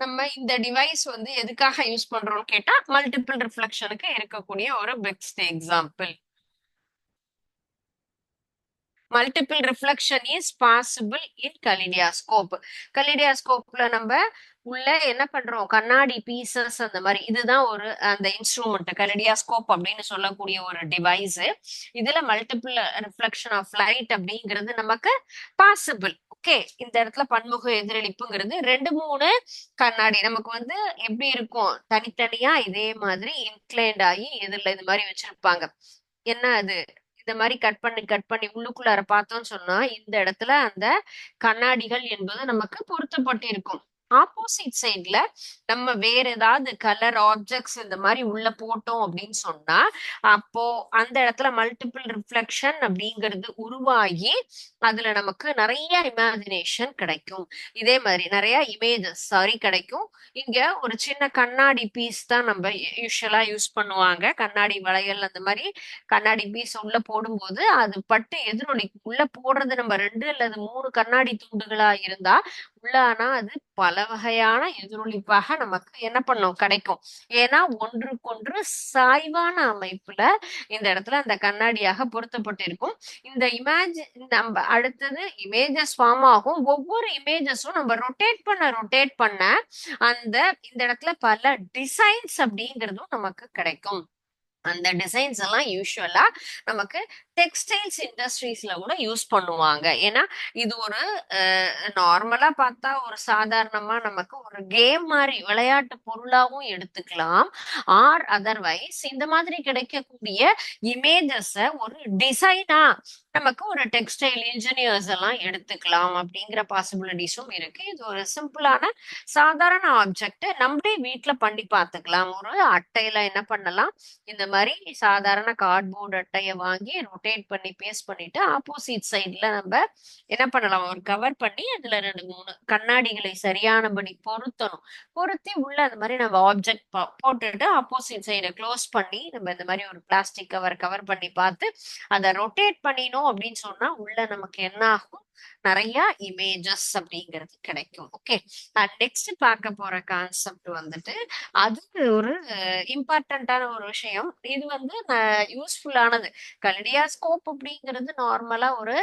S1: நம்ம இந்த டிவைஸ் வந்து எதுக்காக யூஸ் பண்றோம்னு கேட்டா, மல்டிபிள் ரிஃப்ளெக்ஷனுக்கு இருக்கக்கூடிய ஒரு best example. Multiple reflection is possible in kaleidoscope. கலிடியாஸ்கோப்ல நம்ம உள்ள என்ன பண்றோம், கண்ணாடி பீசஸ் அந்த மாதிரி, இதுதான் ஒரு அந்த இன்ஸ்ட்ருமெண்ட் கலிடியாஸ்கோப் அப்படின்னு சொல்லக்கூடிய ஒரு டிவைஸ். இதுல மல்டிபிள் ரிஃப்ளெக்ஷன் ஆஃப் லைட் அப்படிங்கிறது நமக்கு பாசிபிள். ஓகே, இந்த இடத்துல பன்முக எதிரொலிப்புங்கிறது ரெண்டு மூணு கண்ணாடி நமக்கு வந்து எப்படி இருக்கும், தனித்தனியா இதே மாதிரி இன்க்ளைண்ட் ஆகி எதிரில இது மாதிரி வச்சிருப்பாங்க. என்ன அது, இந்த மாதிரி கட் பண்ணி கட் பண்ணி உள்ளுக்குள்ளார பார்த்தோம்னு சொன்னா இந்த இடத்துல அந்த கண்ணாடிகள் என்பது நமக்கு பொருத்தப்பட்டு இருக்கும். ஆப்போசிட் சைட்ல நம்ம வேற ஏதாவது கலர் ஆப்ஜெக்ட்ஸ் இந்த மாதிரி உள்ள போட்டோம் அப்படின்னு சொன்னா, அப்போ அந்த இடத்துல மல்டிபிள் ரிஃப்ளெக்ஷன் அப்படிங்கிறது உருவாகி அதுல நமக்கு நிறைய இமேஜினேஷன் கிடைக்கும். இதே மாதிரி நிறைய இமேஜஸ் கிடைக்கும். இங்க ஒரு சின்ன கண்ணாடி பீஸ் தான் நம்ம யூஸ்வலா யூஸ் பண்ணுவாங்க. கண்ணாடி வளையல் அந்த மாதிரி கண்ணாடி பீஸ் உள்ள போடும்போது அது பட்டு எதிரொலிக்கும். உள்ள போடுறது நம்ம 2 அல்லது 3 கண்ணாடி துண்டுகளா இருந்தா உள்ள ஆனா அது பல வகையான எதிரொலிப்பாக நமக்கு என்ன பண்ணும், கிடைக்கும். ஏன்னா ஒன்றுக்கொன்று சாய்வான அமைப்புல இந்த இடத்துல அந்த கண்ணாடியாக பொருத்தப்பட்டிருக்கும். இந்த இமேஜ் நம்ம அடுத்தது இமேஜஸ் ஃபார்ம் ஆகும். ஒவ்வொரு இமேஜஸும் நம்ம ரொட்டேட் பண்ண அந்த இந்த இடத்துல பல டிசைன்ஸ் அப்படிங்கிறதும் நமக்கு கிடைக்கும். அந்த டிசைன்ஸ் எல்லாம் யூஸ்வலா நமக்கு டெக்ஸ்டைல்ஸ் இண்டஸ்ட்ரீஸ்ல கூட யூஸ் பண்ணுவாங்க. ஏன்னா இது ஒரு நார்மலா பார்த்தா ஒரு சாதாரணமா நமக்கு ஒரு கேம் மாதிரி விளையாட்டு பொருளாவும் எடுத்துக்கலாம். ஆர் அதர்வைஸ் இந்த மாதிரி கிடைக்கக்கூடிய இமேஜஸ ஒரு டிசைனா நமக்கு ஒரு டெக்ஸ்டைல் இன்ஜினியர்ஸ் எல்லாம் எடுத்துக்கலாம் அப்படிங்கிற பாசிபிலிட்டிஸும் இருக்கு. இது ஒரு சிம்பிளான சாதாரண ஆப்ஜெக்ட் நம்மளே வீட்டுல பண்ணி பார்த்துக்கலாம். ஒரு அட்டையில என்ன பண்ணலாம், இந்த மாதிரி சாதாரண கார்ட்போர்ட் அட்டையை வாங்கி ரொட்டேட் பண்ணி பேஸ்ட் பண்ணிட்டு ஆப்போசிட் சைட்ல நம்ம என்ன பண்ணலாம், ஒரு கவர் பண்ணி அதுல 2 3 கண்ணாடிகளை சரியானபடி பொருத்தணும். பொருத்தி உள்ள அந்த மாதிரி நம்ம ஆப்ஜெக்ட் போட்டுட்டு ஆப்போசிட் சைடை க்ளோஸ் பண்ணி நம்ம இந்த மாதிரி ஒரு பிளாஸ்டிக் கவர் பண்ணி பார்த்து அதை ரொட்டேட் பண்ணினோம் அப்படின்னு சொன்னா உள்ள நமக்கு என்ன ஆகும், நிறைய இமேஜஸ் அப்படிங்கிறது கிடைக்கும். ஓகே, நெக்ஸ்ட் பார்க்க போற கான்செப்ட் வந்துட்டு அது ஒரு இம்பார்ட்டன்டான ஒரு விஷயம். இது வந்து யூஸ்ஃபுல்லானது. கலிடியாஸ்கோப் அப்படிங்கிறது நார்மலா ஒரு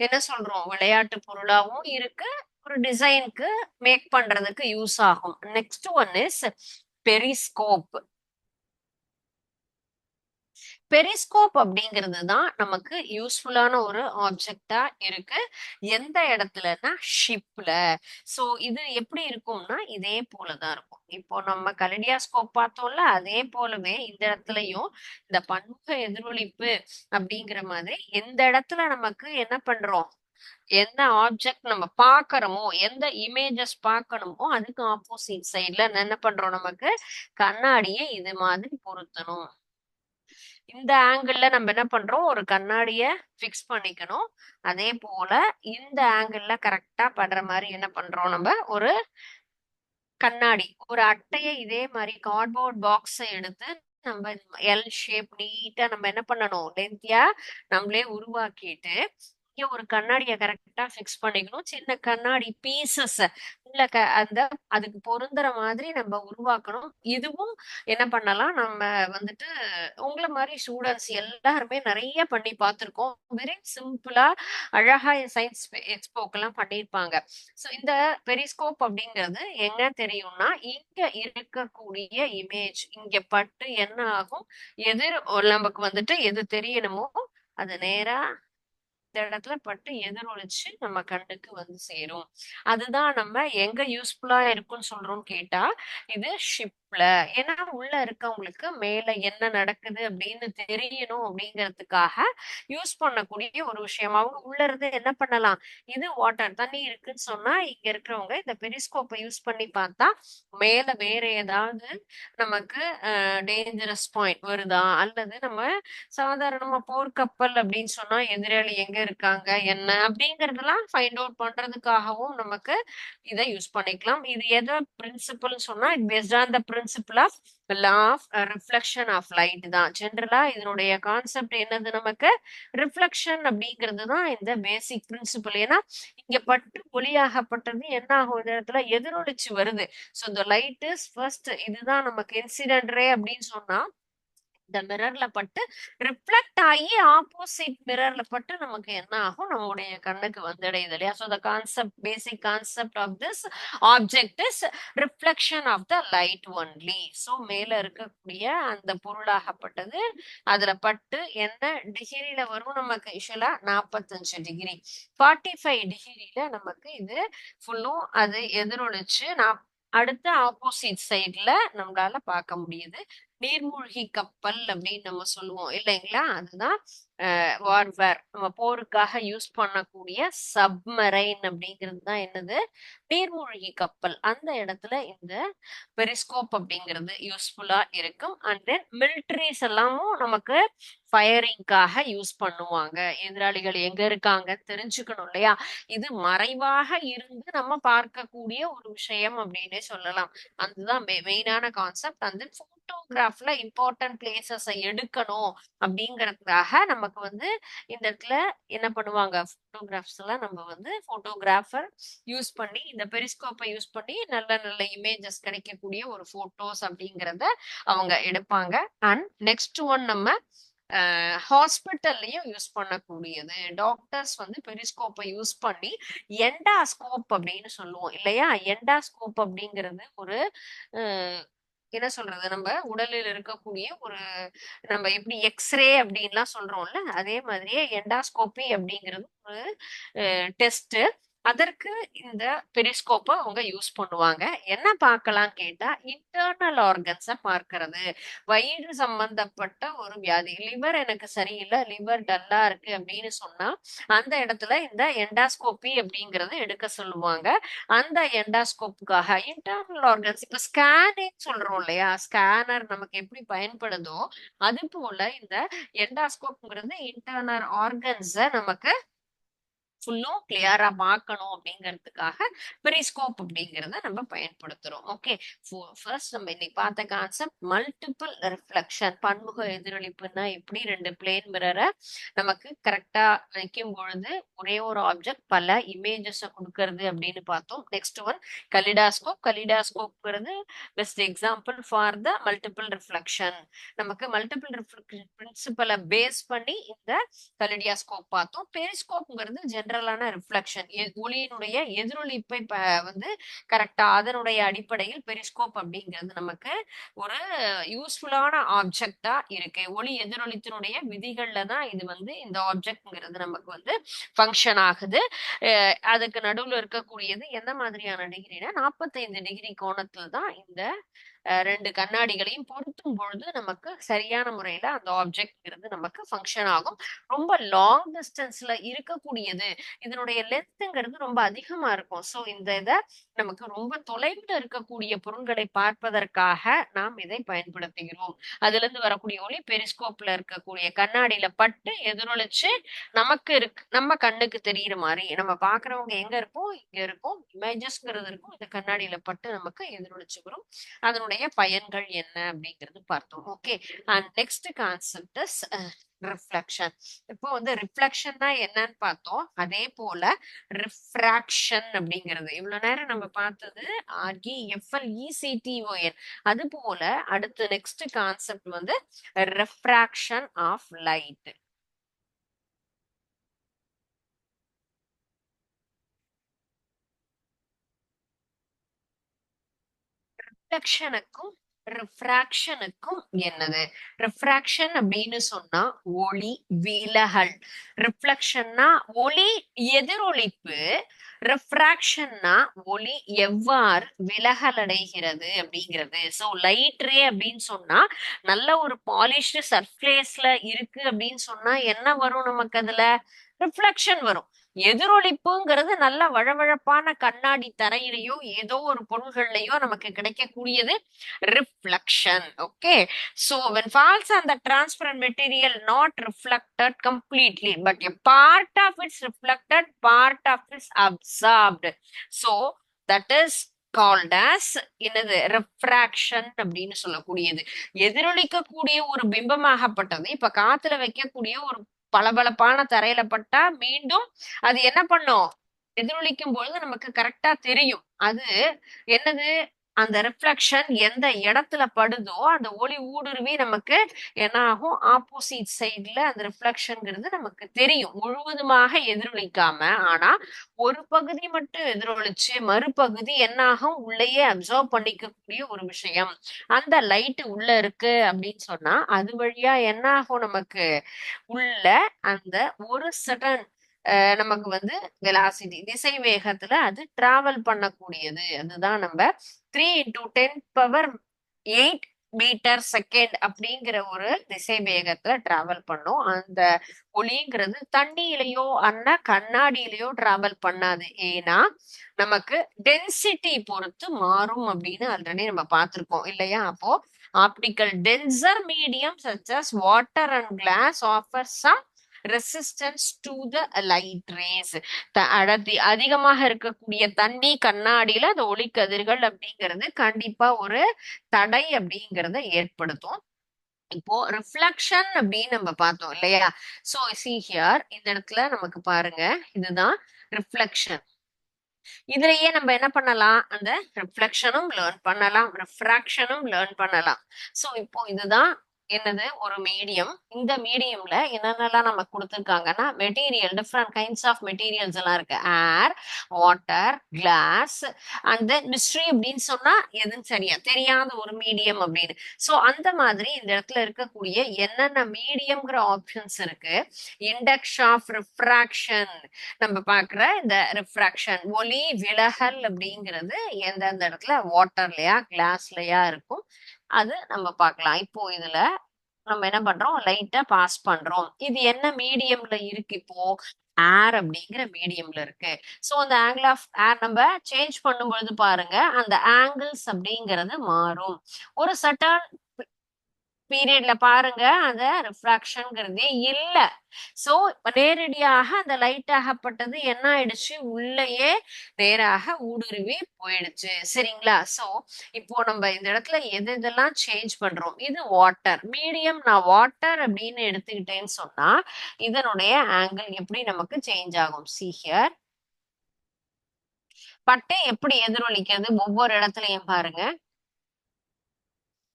S1: என்ன சொல்றோம், விளையாட்டு பொருளாவும் இருக்கு, ஒரு டிசைனுக்கு மேக் பண்றதுக்கு யூஸ் ஆகும். Next one is periscope. Periscope அப்படிங்கிறது தான் நமக்கு யூஸ்ஃபுல்லான ஒரு ஆப்ஜெக்டா இருக்கு. எந்த இடத்துலன்னா ஷிப்ல. சோ இது எப்படி இருக்கும்னா இதே போலதான் இருக்கும். இப்போ நம்ம கலிடியாஸ்கோப் பார்த்தோம்ல, அதே போலவே இந்த இடத்துலயும் இந்த பன்முக எதிரொலிப்பு அப்படிங்கிற மாதிரி எந்த இடத்துல நமக்கு என்ன பண்றோம், எந்த ஆப்ஜெக்ட் நம்ம பாக்குறோமோ, எந்த இமேஜஸ் பார்க்கணுமோ அதுக்கு ஆப்போசிட் சைட்ல என்ன பண்றோம், நமக்கு கண்ணாடியை இது மாதிரி பொருத்தணும். இந்த ஆங்கிள் நம்ம என்ன பண்றோம், ஒரு கண்ணாடிய பிக்ஸ் பண்ணிக்கணும். அதே போல இந்த ஆங்கிள் கரெக்டா படுற மாதிரி என்ன பண்றோம், நம்ம ஒரு கண்ணாடி ஒரு அட்டையை இதே மாதிரி கார்ட்போர்ட் பாக்ஸை எடுத்து நம்ம எல் ஷேப் நீட்டா நம்ம என்ன பண்ணணும், லென்த்தியா நம்மளே உருவாக்கிட்டு இங்க ஒரு கண்ணாடிய கரெக்டா பிக்ஸ் பண்ணிக்கணும். சின்ன கண்ணாடி பீசஸ் உள்ள அந்த அதுக்கு பொருந்துற மாதிரி நம்ம உருவாக்கணும். இதுவும் என்ன பண்ணலாம், நம்ம வந்துட்டு உங்களை மாதிரி ஸ்டூடெண்ட்ஸ் எல்லாருமே நிறைய பண்ணி பார்த்திருக்கோம். வெரி சிம்பிளா அழகா சயின்ஸ் எக்ஸ்போக்கெல்லாம் பண்ணியிருப்பாங்க. ஸோ இந்த பெரிஸ்கோப் அப்படிங்கிறது எங்க தெரியும்னா, இங்க இருக்கக்கூடிய இமேஜ் இங்க பட்டு என்ன ஆகும், எதிர் நமக்கு வந்துட்டு எது தெரியணுமோ அது நேரா இந்த இடத்துல பட்டு எதிரொலிச்சு நம்ம கண்ணுக்கு வந்து சேரும். அதுதான் நம்ம எங்க யூஸ்ஃபுல்லா இருக்கும்னு சொல்றோம்னு கேட்டா இது ஷிப் ஏன்னா உள்ள இருக்கவங்களுக்கு மேல என்ன நடக்குது அப்படின்னு தெரியணும் அப்படிங்கிறதுக்காக யூஸ் பண்ணக்கூடிய ஒரு விஷயம். அவங்க உள்ள இருந்து என்ன பண்ணலாம், இது வாட்டர் தண்ணி இருக்குன்னு சொன்னா இங்க இருக்கிறவங்க இந்த பெரிஸ்கோப்பை யூஸ் பண்ணி பார்த்தா மேல வேற ஏதாவது நமக்கு டேஞ்சரஸ் பாயிண்ட் வருதா, அல்லது நம்ம சாதாரணமா போர்க்கப்பல் அப்படின்னு சொன்னா எதிராளி எங்க இருக்காங்க என்ன அப்படிங்கறதெல்லாம் ஃபைண்ட் அவுட் பண்றதுக்காகவும் நமக்கு இதை யூஸ் பண்ணிக்கலாம். இது எதோ பிரின்சிபல் சொன்னா it based on the principle of law of reflection of light தான். ஜென்ரலா இதனுடைய கான்செப்ட் என்னது, நமக்கு ரிஃப்ளெக்ஷன் அப்படிங்கிறது தான் இந்த பேசிக் பிரின்சிபல். ஏன்னா இங்க பட்டு ஒளியாகப்பட்டது என்ன ஆகும், இந்த இடத்துல எதிரொலிச்சு வருது. ஸோ இந்த லைட் இஸ் ஃபர்ஸ்ட், இதுதான் நமக்கு இன்சிடென்ட் ரே அப்படின்னு சொன்னா இந்த மிரர்ல பட்டு ரிஃப்ளெக்ட் ஆகி ஆப்போசிட் மிரர்ல பட்டு நமக்கு என்ன ஆகும், நம்முடைய கண்ணுக்கு வந்துடையது இல்லையா. So the concept, basic concept of this object is reflection of the light only. So மேல இருக்கக்கூடிய அந்த பொருளாகப்பட்டது அதுல பட்டு என்ன டிகிரியில வரும், நமக்கு யூஸ்வலா 45 டிகிரி, 45 டிகிரியில நமக்கு இது ஃபுல்லும் அது எதிரொலிச்சு அடுத்த ஆப்போசிட் சைட்ல நம்மளால பார்க்க முடியுது. நீர்மூழ்கி கப்பல் அப்படின்னு நம்ம சொல்லுவோம் இல்லைங்களா, அதுதான் வார்வேர், நம்ம போருக்காக யூஸ் பண்ணக்கூடிய சப்மரைன் அப்படிங்கிறது தான் என்னது, நீர்மூழ்கி கப்பல். அந்த இடத்துல இந்த பெரிஸ்கோப் அப்படிங்கிறது யூஸ்ஃபுல்லா இருக்கும். அண்ட் தென் மிலிட்ரிஸ் எல்லாமும் நமக்கு ஃபயரிங்காக யூஸ் பண்ணுவாங்க. எதிராளிகள் எங்க இருக்காங்க தெரிஞ்சுக்கணும் இல்லையா. இது மறைவாக இருந்து நம்ம பார்க்கக்கூடிய ஒரு விஷயம் அப்படின்னே சொல்லலாம். அதுதான் மெயினான கான்செப்ட். அந்த போட்டோகிராஃப்ல இம்பார்ட்டன்ட் பிளேசஸ் எடுக்கணும் அப்படிங்கறதுக்காக நமக்கு வந்து இந்த இடத்துல என்ன பண்ணுவாங்க, போட்டோகிராஃப்ஸ் எல்லாம் நம்ம வந்து போட்டோகிராஃபர் யூஸ் பண்ணி இந்த பெரிஸ்கோப்பை யூஸ் பண்ணி நல்ல நல்ல இமேஜஸ் கிடைக்கக்கூடிய ஒரு போட்டோஸ் அப்படிங்கறத அவங்க எடுப்பாங்க. அண்ட் நெக்ஸ்ட் ஒன் நம்ம ஹாஸ்பிட்டல்லையும் யூஸ் பண்ணக்கூடியது. டாக்டர்ஸ் வந்து பெரிஸ்கோப்பை யூஸ் பண்ணி எண்டாஸ்கோப் அப்படின்னு சொல்லுவோம் இல்லையா. எண்டாஸ்கோப் அப்படிங்கிறது ஒரு என்ன சொல்றது, நம்ம உடலில் இருக்கக்கூடிய ஒரு, நம்ம எப்படி எக்ஸ்ரே அப்படின்லாம் சொல்றோம்ல, அதே மாதிரியே எண்டாஸ்கோபி அப்படிங்கிறது ஒரு டெஸ்ட். அதற்கு இந்த பெரிஸ்கோப்பை அவங்க யூஸ் பண்ணுவாங்க. என்ன பார்க்கலாம் கேட்டா, இன்டர்னல் ஆர்கன்ஸை பார்க்கறது. வயிறு சம்பந்தப்பட்ட ஒரு வியாதி, லிவர் எனக்கு சரியில்லை, லிவர் டல்லா இருக்கு அப்படின்னு சொன்னா அந்த இடத்துல இந்த எண்டாஸ்கோபி அப்படிங்கறது எடுக்க சொல்லுவாங்க. அந்த எண்டாஸ்கோப்புக்காக இன்டர்னல் ஆர்கன்ஸ், இப்ப ஸ்கேனிங் சொல்றோம் இல்லையா, ஸ்கேனர் நமக்கு எப்படி பயன்படுதோ அது போல இந்த எண்டாஸ்கோப்ங்கிறது இன்டர்னல் ஆர்கன்ஸை நமக்கு ஃபுல்லும் கிளியரா பார்க்கணும் அப்படிங்கிறதுக்காக பெரிஸ்கோப் அப்படிங்கிறத நம்ம பயன்படுத்துறோம். ஓகே, ஃபர்ஸ்ட் நம்ம இன்னைக்கு பார்த்த கான்செப்ட் மல்டிபிள் ரிஃப்ளெக்ஷன், பன்முக எதிரொலிப்புன்னா எப்படி ரெண்டு பிளேன் மிரரை நமக்கு கரெக்டா வைக்கும் பொழுது ஒரே ஒரு ஆப்ஜெக்ட் பல இமேஜஸ் கொடுக்கறது அப்படின்னு பார்த்தோம். Next one kaleidoscope. கலிடாஸ்கோப்ங்கிறது best example for the multiple reflection. நமக்கு மல்டிபிள் ரிஃப்ளெக்ஷன் பிரின்சிபலை பேஸ் பண்ணி இந்த கலிடியாஸ்கோப் பார்த்தோம். பெரிஸ்கோப்ங்கிறது ஜெனரலான ரிஃப்ளெக்ஷன், ஒளியினுடைய எதிரொலிப்பை வந்து கரெக்டா அதனுடைய அடிப்படையில் பெரிஸ்கோப் அப்படிங்கிறது நமக்கு ஒரு யூஸ்ஃபுல்லான ஆப்ஜெக்டா இருக்கு. ஒளி எதிரொலித்தினுடைய விதிகள்ல தான் இது வந்து இந்த ஆப்ஜெக்ட்ங்கிறது நமக்கு வந்து ஃபங்க்ஷன் ஆகுது. அதுக்கு நடுவுல இருக்கக்கூடியது எந்த மாதிரியான டிகிரினா 45 டிகிரி கோணத்துல தான் இந்த ரெண்டு கண்ணாடிகளையும் பொருத்தும் பொழுது நமக்கு சரியான முறையில அந்த ஆப்ஜெக்ட்ங்கிறது நமக்கு ஃபங்க்ஷன் ஆகும். ரொம்ப லாங் டிஸ்டன்ஸ்ல இருக்கக்கூடியது, இதனுடைய லென்த்ங்கிறது ரொம்ப அதிகமா இருக்கும். ஸோ இந்த இதை நமக்கு ரொம்ப தொலைவில் இருக்கக்கூடிய பொருள்களை பார்ப்பதற்காக நாம் இதை பயன்படுத்துகிறோம். அதுல இருந்து வரக்கூடிய ஒளி பெரிஸ்கோப்ல இருக்கக்கூடிய கண்ணாடியில பட்டு எதிரொலிச்சு நமக்கு நம்ம கண்ணுக்கு தெரியுற மாதிரி, நம்ம பாக்குறவங்க எங்க இருக்கோம் இங்க இருக்கும் இமேஜஸ்ங்கிறது இருக்கும், இந்த கண்ணாடியில பட்டு நமக்கு எதிரொலிச்சு வரும். அதனுடைய பயன்கள் என்ன அப்படிங்கிறது பார்த்தோம். Okay, and next concept is reflection. இப்போ வந்து ரிஃப்ளெக்ஷன்னா என்னன்னு பார்த்தோம். அதே போல ரிஃப்ராக்ஷன் அப்படிங்கிறது இவ்வளவு நேரம் நம்ம பார்த்தது REFLECTION. அது போல அடுத்து நெக்ஸ்ட் கான்செப்ட் வந்து ரெஃப்ராக்ஷன் ஆஃப் லைட். ரிஃப்ளெக்ஷனுக்கும் ரிஃப்ராக்ஷனுக்கும் என்னது? ரிஃப்ராக்ஷன் அப்படின்னு சொன்னா ஒளி விலகல். ரிஃப்ளெக்ஷன்னா ஒளி எதிரொலிப்பு. ரிஃப்ராக்ஷன்னா ஒளி எவ்வாறு விலகல் அடைகிறது அப்படிங்கிறது. சோ லைட் ரே அப்படின்னு சொன்னா நல்ல ஒரு பாலிஷ்டு சர்ஃபேஸ்ல இருக்கு அப்படின்னு சொன்னா என்ன வரும் நமக்கு அதுல? ரிஃப்ளெக்ஷன் வரும். எதிரொலிப்புங்கிறது நல்ல வழவழப்பான கண்ணாடி தரையிலையோ ஏதோ ஒரு பொருள்கள்லயோ நமக்கு கிடைக்கக்கூடியது reflection. Okay, so when falls on the transparent material not reflected completely but a part of it's reflected, part of it's absorbed, so that is called as என்னது? refraction அப்படின்னு சொல்லக்கூடியது. எதிரொலிக்கக்கூடிய ஒரு பிம்பமாகப்பட்டது இப்ப காத்துல வைக்கக்கூடிய ஒரு பளபளப்பான தரையில பட்டா மீண்டும் அது என்ன பண்ணும்? எதிரொலிக்கும் பொழுது நமக்கு கரெக்டா தெரியும். அது என்னது? அந்த ரிஃப்ளெக்ஷன் எந்த இடத்துல படுதோ அந்த ஒளி ஊடுருவி நமக்கு என்ன ஆகும்? ஆப்போசிட் சைட்ல அந்த ரிஃப்ளெக்ஷன்ங்கிறது நமக்கு தெரியும். முழுவதுமாக எதிரொலிக்காம, ஆனா ஒரு பகுதி மட்டும் எதிரொலிச்சு மறுபகுதி என்ன ஆகும்? உள்ளேயே அப்சர்வ் பண்ணிக்கக்கூடிய ஒரு விஷயம். அந்த லைட் உள்ள இருக்கு அப்படின்னு சொன்னா அது வழியா என்ன ஆகும்? நமக்கு உள்ள அந்த ஒரு சடன் நமக்கு வந்து வெலாசிட்டி திசை வேகத்துல அது டிராவல் பண்ணக்கூடியது. அதுதான் நம்ம 3 × 10⁸ மீட்டர் செகண்ட் அப்படிங்கிற ஒரு திசை வேகத்துல டிராவல் பண்ணும். அந்த ஒளிங்கிறது தண்ணியிலையோ அண்ணா கண்ணாடியிலையோ டிராவல் பண்ணாது. ஏன்னா நமக்கு டென்சிட்டி பொறுத்து மாறும் அப்படின்னு ஆல்ரெடி நம்ம பார்த்திருக்கோம் இல்லையா? அப்போ optical tensor medium such as water and glass offer some resistance to the light rays. அடர்த்தி அதிகமாக இருக்கக்கூடிய தண்ணி கண்ணாடியில அந்த ஒளிக்கதிர்கள் அப்படிங்கிறது கண்டிப்பா ஒரு தடை அப்படிங்கறத ஏற்படுத்தும். இப்போ ரிஃப்ளெக்ஷன் அப்படின்னு நம்ம பார்த்தோம் இல்லையா? சோ see here இந்த இடத்துல நமக்கு பாருங்க இதுதான் ரிஃப்ளெக்ஷன். இதுலயே நம்ம என்ன பண்ணலாம்? அந்த ரிஃப்ளெக்ஷனும் லேர்ன் பண்ணலாம், ரிஃப்ராக்ஷனும் லேர்ன் பண்ணலாம். சோ இப்போ இதுதான் என்னது? ஒரு மீடியம். இந்த மீடியம்ல என்னென்னலாம் நமக்கு கொடுத்துருக்காங்கன்னா material different kinds of materials எல்லாம் இருக்கு. Air, water, glass and then mystery அப்படின்னு சொன்னா எதுன்னு சரியா தெரியாத ஒரு மீடியம் அப்படின்னு. சோ அந்த மாதிரி இந்த இடத்துல இருக்கக்கூடிய என்னென்ன மீடியம்ங்கிற ஆப்ஷன்ஸ் இருக்கு. இண்டெக்ஸ் ஆஃப் ரிஃப்ராக்ஷன் நம்ம பாக்குற இந்த ரிஃப்ராக்ஷன் ஒளி விலகல் அப்படிங்கிறது எந்தெந்த இடத்துல வாட்டர்லயா கிளாஸ்லயா இருக்கும் அது நம்ம பார்க்கலாம். இப்போ இதுல நம்ம என்ன பண்றோம்? லைட்டா பாஸ் பண்றோம். இது என்ன மீடியம்ல இருக்கு? இப்போ ஏர் அப்படிங்கிற மீடியம்ல இருக்கு. சோ அந்த ஆங்கிள் ஆஃப் ஏர் நம்ம சேஞ்ச் பண்ணும்பொழுது பாருங்க அந்த ஆங்கிள்ஸ் அப்படிங்கிறது மாறும். ஒரு சர்டன் பீரியட்ல பாருங்க அந்த ரிஃப்ராக்ஷன்ங்கிறதே இல்ல. சோ நேரடியாக அந்த லைட் ஆகப்பட்டது என்ன ஆயிடுச்சு? உள்ளேயே நேராக ஊடுருவி போயிடுச்சு. சரிங்களா? சோ இப்போ நம்ம இந்த இடத்துல எது எதெல்லாம் சேஞ்ச் பண்றோம்? இது வாட்டர் மீடியம். நான் வாட்டர் அப்படின்னு எடுத்துக்கிட்டேன்னு சொன்னா இதனுடைய ஆங்கிள் எப்படி நமக்கு சேஞ்ச் ஆகும்? see here. பட்டை எப்படி எதிரொலிக்கிறது ஒவ்வொரு இடத்துலயும் பாருங்க.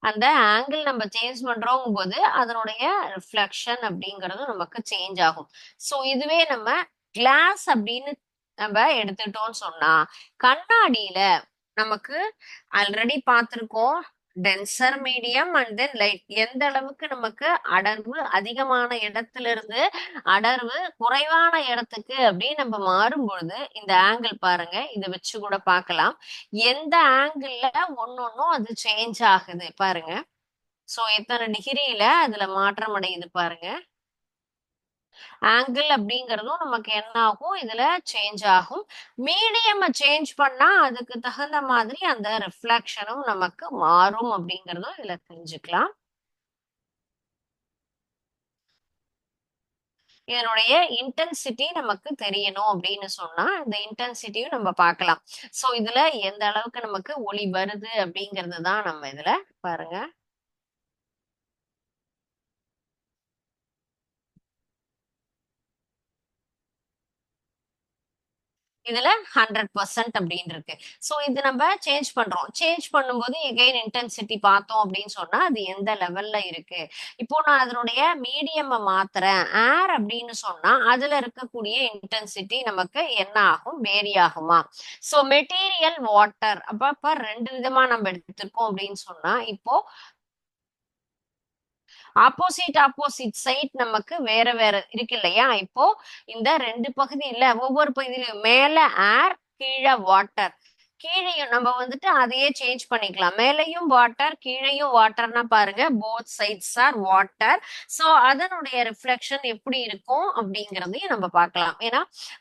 S1: அந்த ஆங்கிள் நம்ம சேஞ்ச் பண்றோம் போது அதனுடைய ரிஃப்ளெக்ஷன் அப்படிங்கிறது நமக்கு சேஞ்ச் ஆகும். சோ இதுவே நம்ம கிளாஸ் அப்படின்னு நம்ம எடுத்துட்டோம்னு சொன்னா கண்ணாடியில நமக்கு ஆல்ரெடி பார்த்திருக்கோம் tensor medium and then light. எந்த அளவுக்கு நமக்கு அடர்வு அதிகமான இடத்துல இருந்து அடர்வு குறைவான இடத்துக்கு அப்படின்னு நம்ம மாறும் பொழுது இந்த ஆங்கிள் பாருங்க இதை வச்சு கூட பார்க்கலாம். எந்த ஆங்கிள் ஒன்னொன்னும் அது சேஞ்ச் ஆகுது பாருங்க. சோ எத்தனை டிகிரியில அதுல மாற்றம் அடையுது பாருங்க. ஆங்கிள் அப்படிங்கறதும் நமக்கு என்ன ஆகும்? இதுல சேஞ்ச் ஆகும். மீடியம் சேஞ்ச் பண்ணா அதுக்கு தகுந்த மாதிரி அந்த ரிஃப்ளெக்ஷனும் நமக்கு மாறும் அப்படிங்கறதும் இதுல தெரிஞ்சுக்கலாம். இதனுடைய இன்டென்சிட்டி நமக்கு தெரியணும் அப்படின்னு சொன்னா இந்த இன்டென்சிட்டியும் நம்ம பார்க்கலாம். சோ இதுல எந்த அளவுக்கு நமக்கு ஒளி வருது அப்படிங்கிறது தான் நம்ம இதுல பாருங்க. இதுல 100% அப்படின்னு இருக்கு. சோ இது நம்ம சேஞ்ச் பண்றோம். சேஞ்ச் பண்ணும்போது எகைன் இன்டென்சிட்டி பார்த்தோம் அப்படின்னு சொன்னா அது எந்த லெவல்ல இருக்கு. இப்போ நான் அதனுடைய மீடியம் மாத்துறேன் ஏர் அப்படின்னு சொன்னா அதுல இருக்கக்கூடிய இன்டென்சிட்டி நமக்கு என்ன ஆகும், வேரி ஆகுமா? சோ மெட்டீரியல் வாட்டர் அப்ப ரெண்டு விதமா நம்ம எடுத்திருக்கோம் அப்படின்னு சொன்னா இப்போ ஆப்போசிட் சைட் நமக்கு வேற வேற இருக்கு இல்லையா? இப்போ இந்த ரெண்டு பகுதியில ஒவ்வொரு பகுதியிலும் மேல ஏர் கீழே வாட்டர், கீழையும் நம்ம வந்துட்டு அதையே சேஞ்ச் பண்ணிக்கலாம். மேலையும் வாட்டர் கீழையும் வாட்டர்னா பாருங்க both sides are water. So அதனுடைய ரிஃப்ளெக்ஷன் எப்படி இருக்கும் அப்படிங்கறதையும் நம்ம பார்க்கலாம். ஏன்னா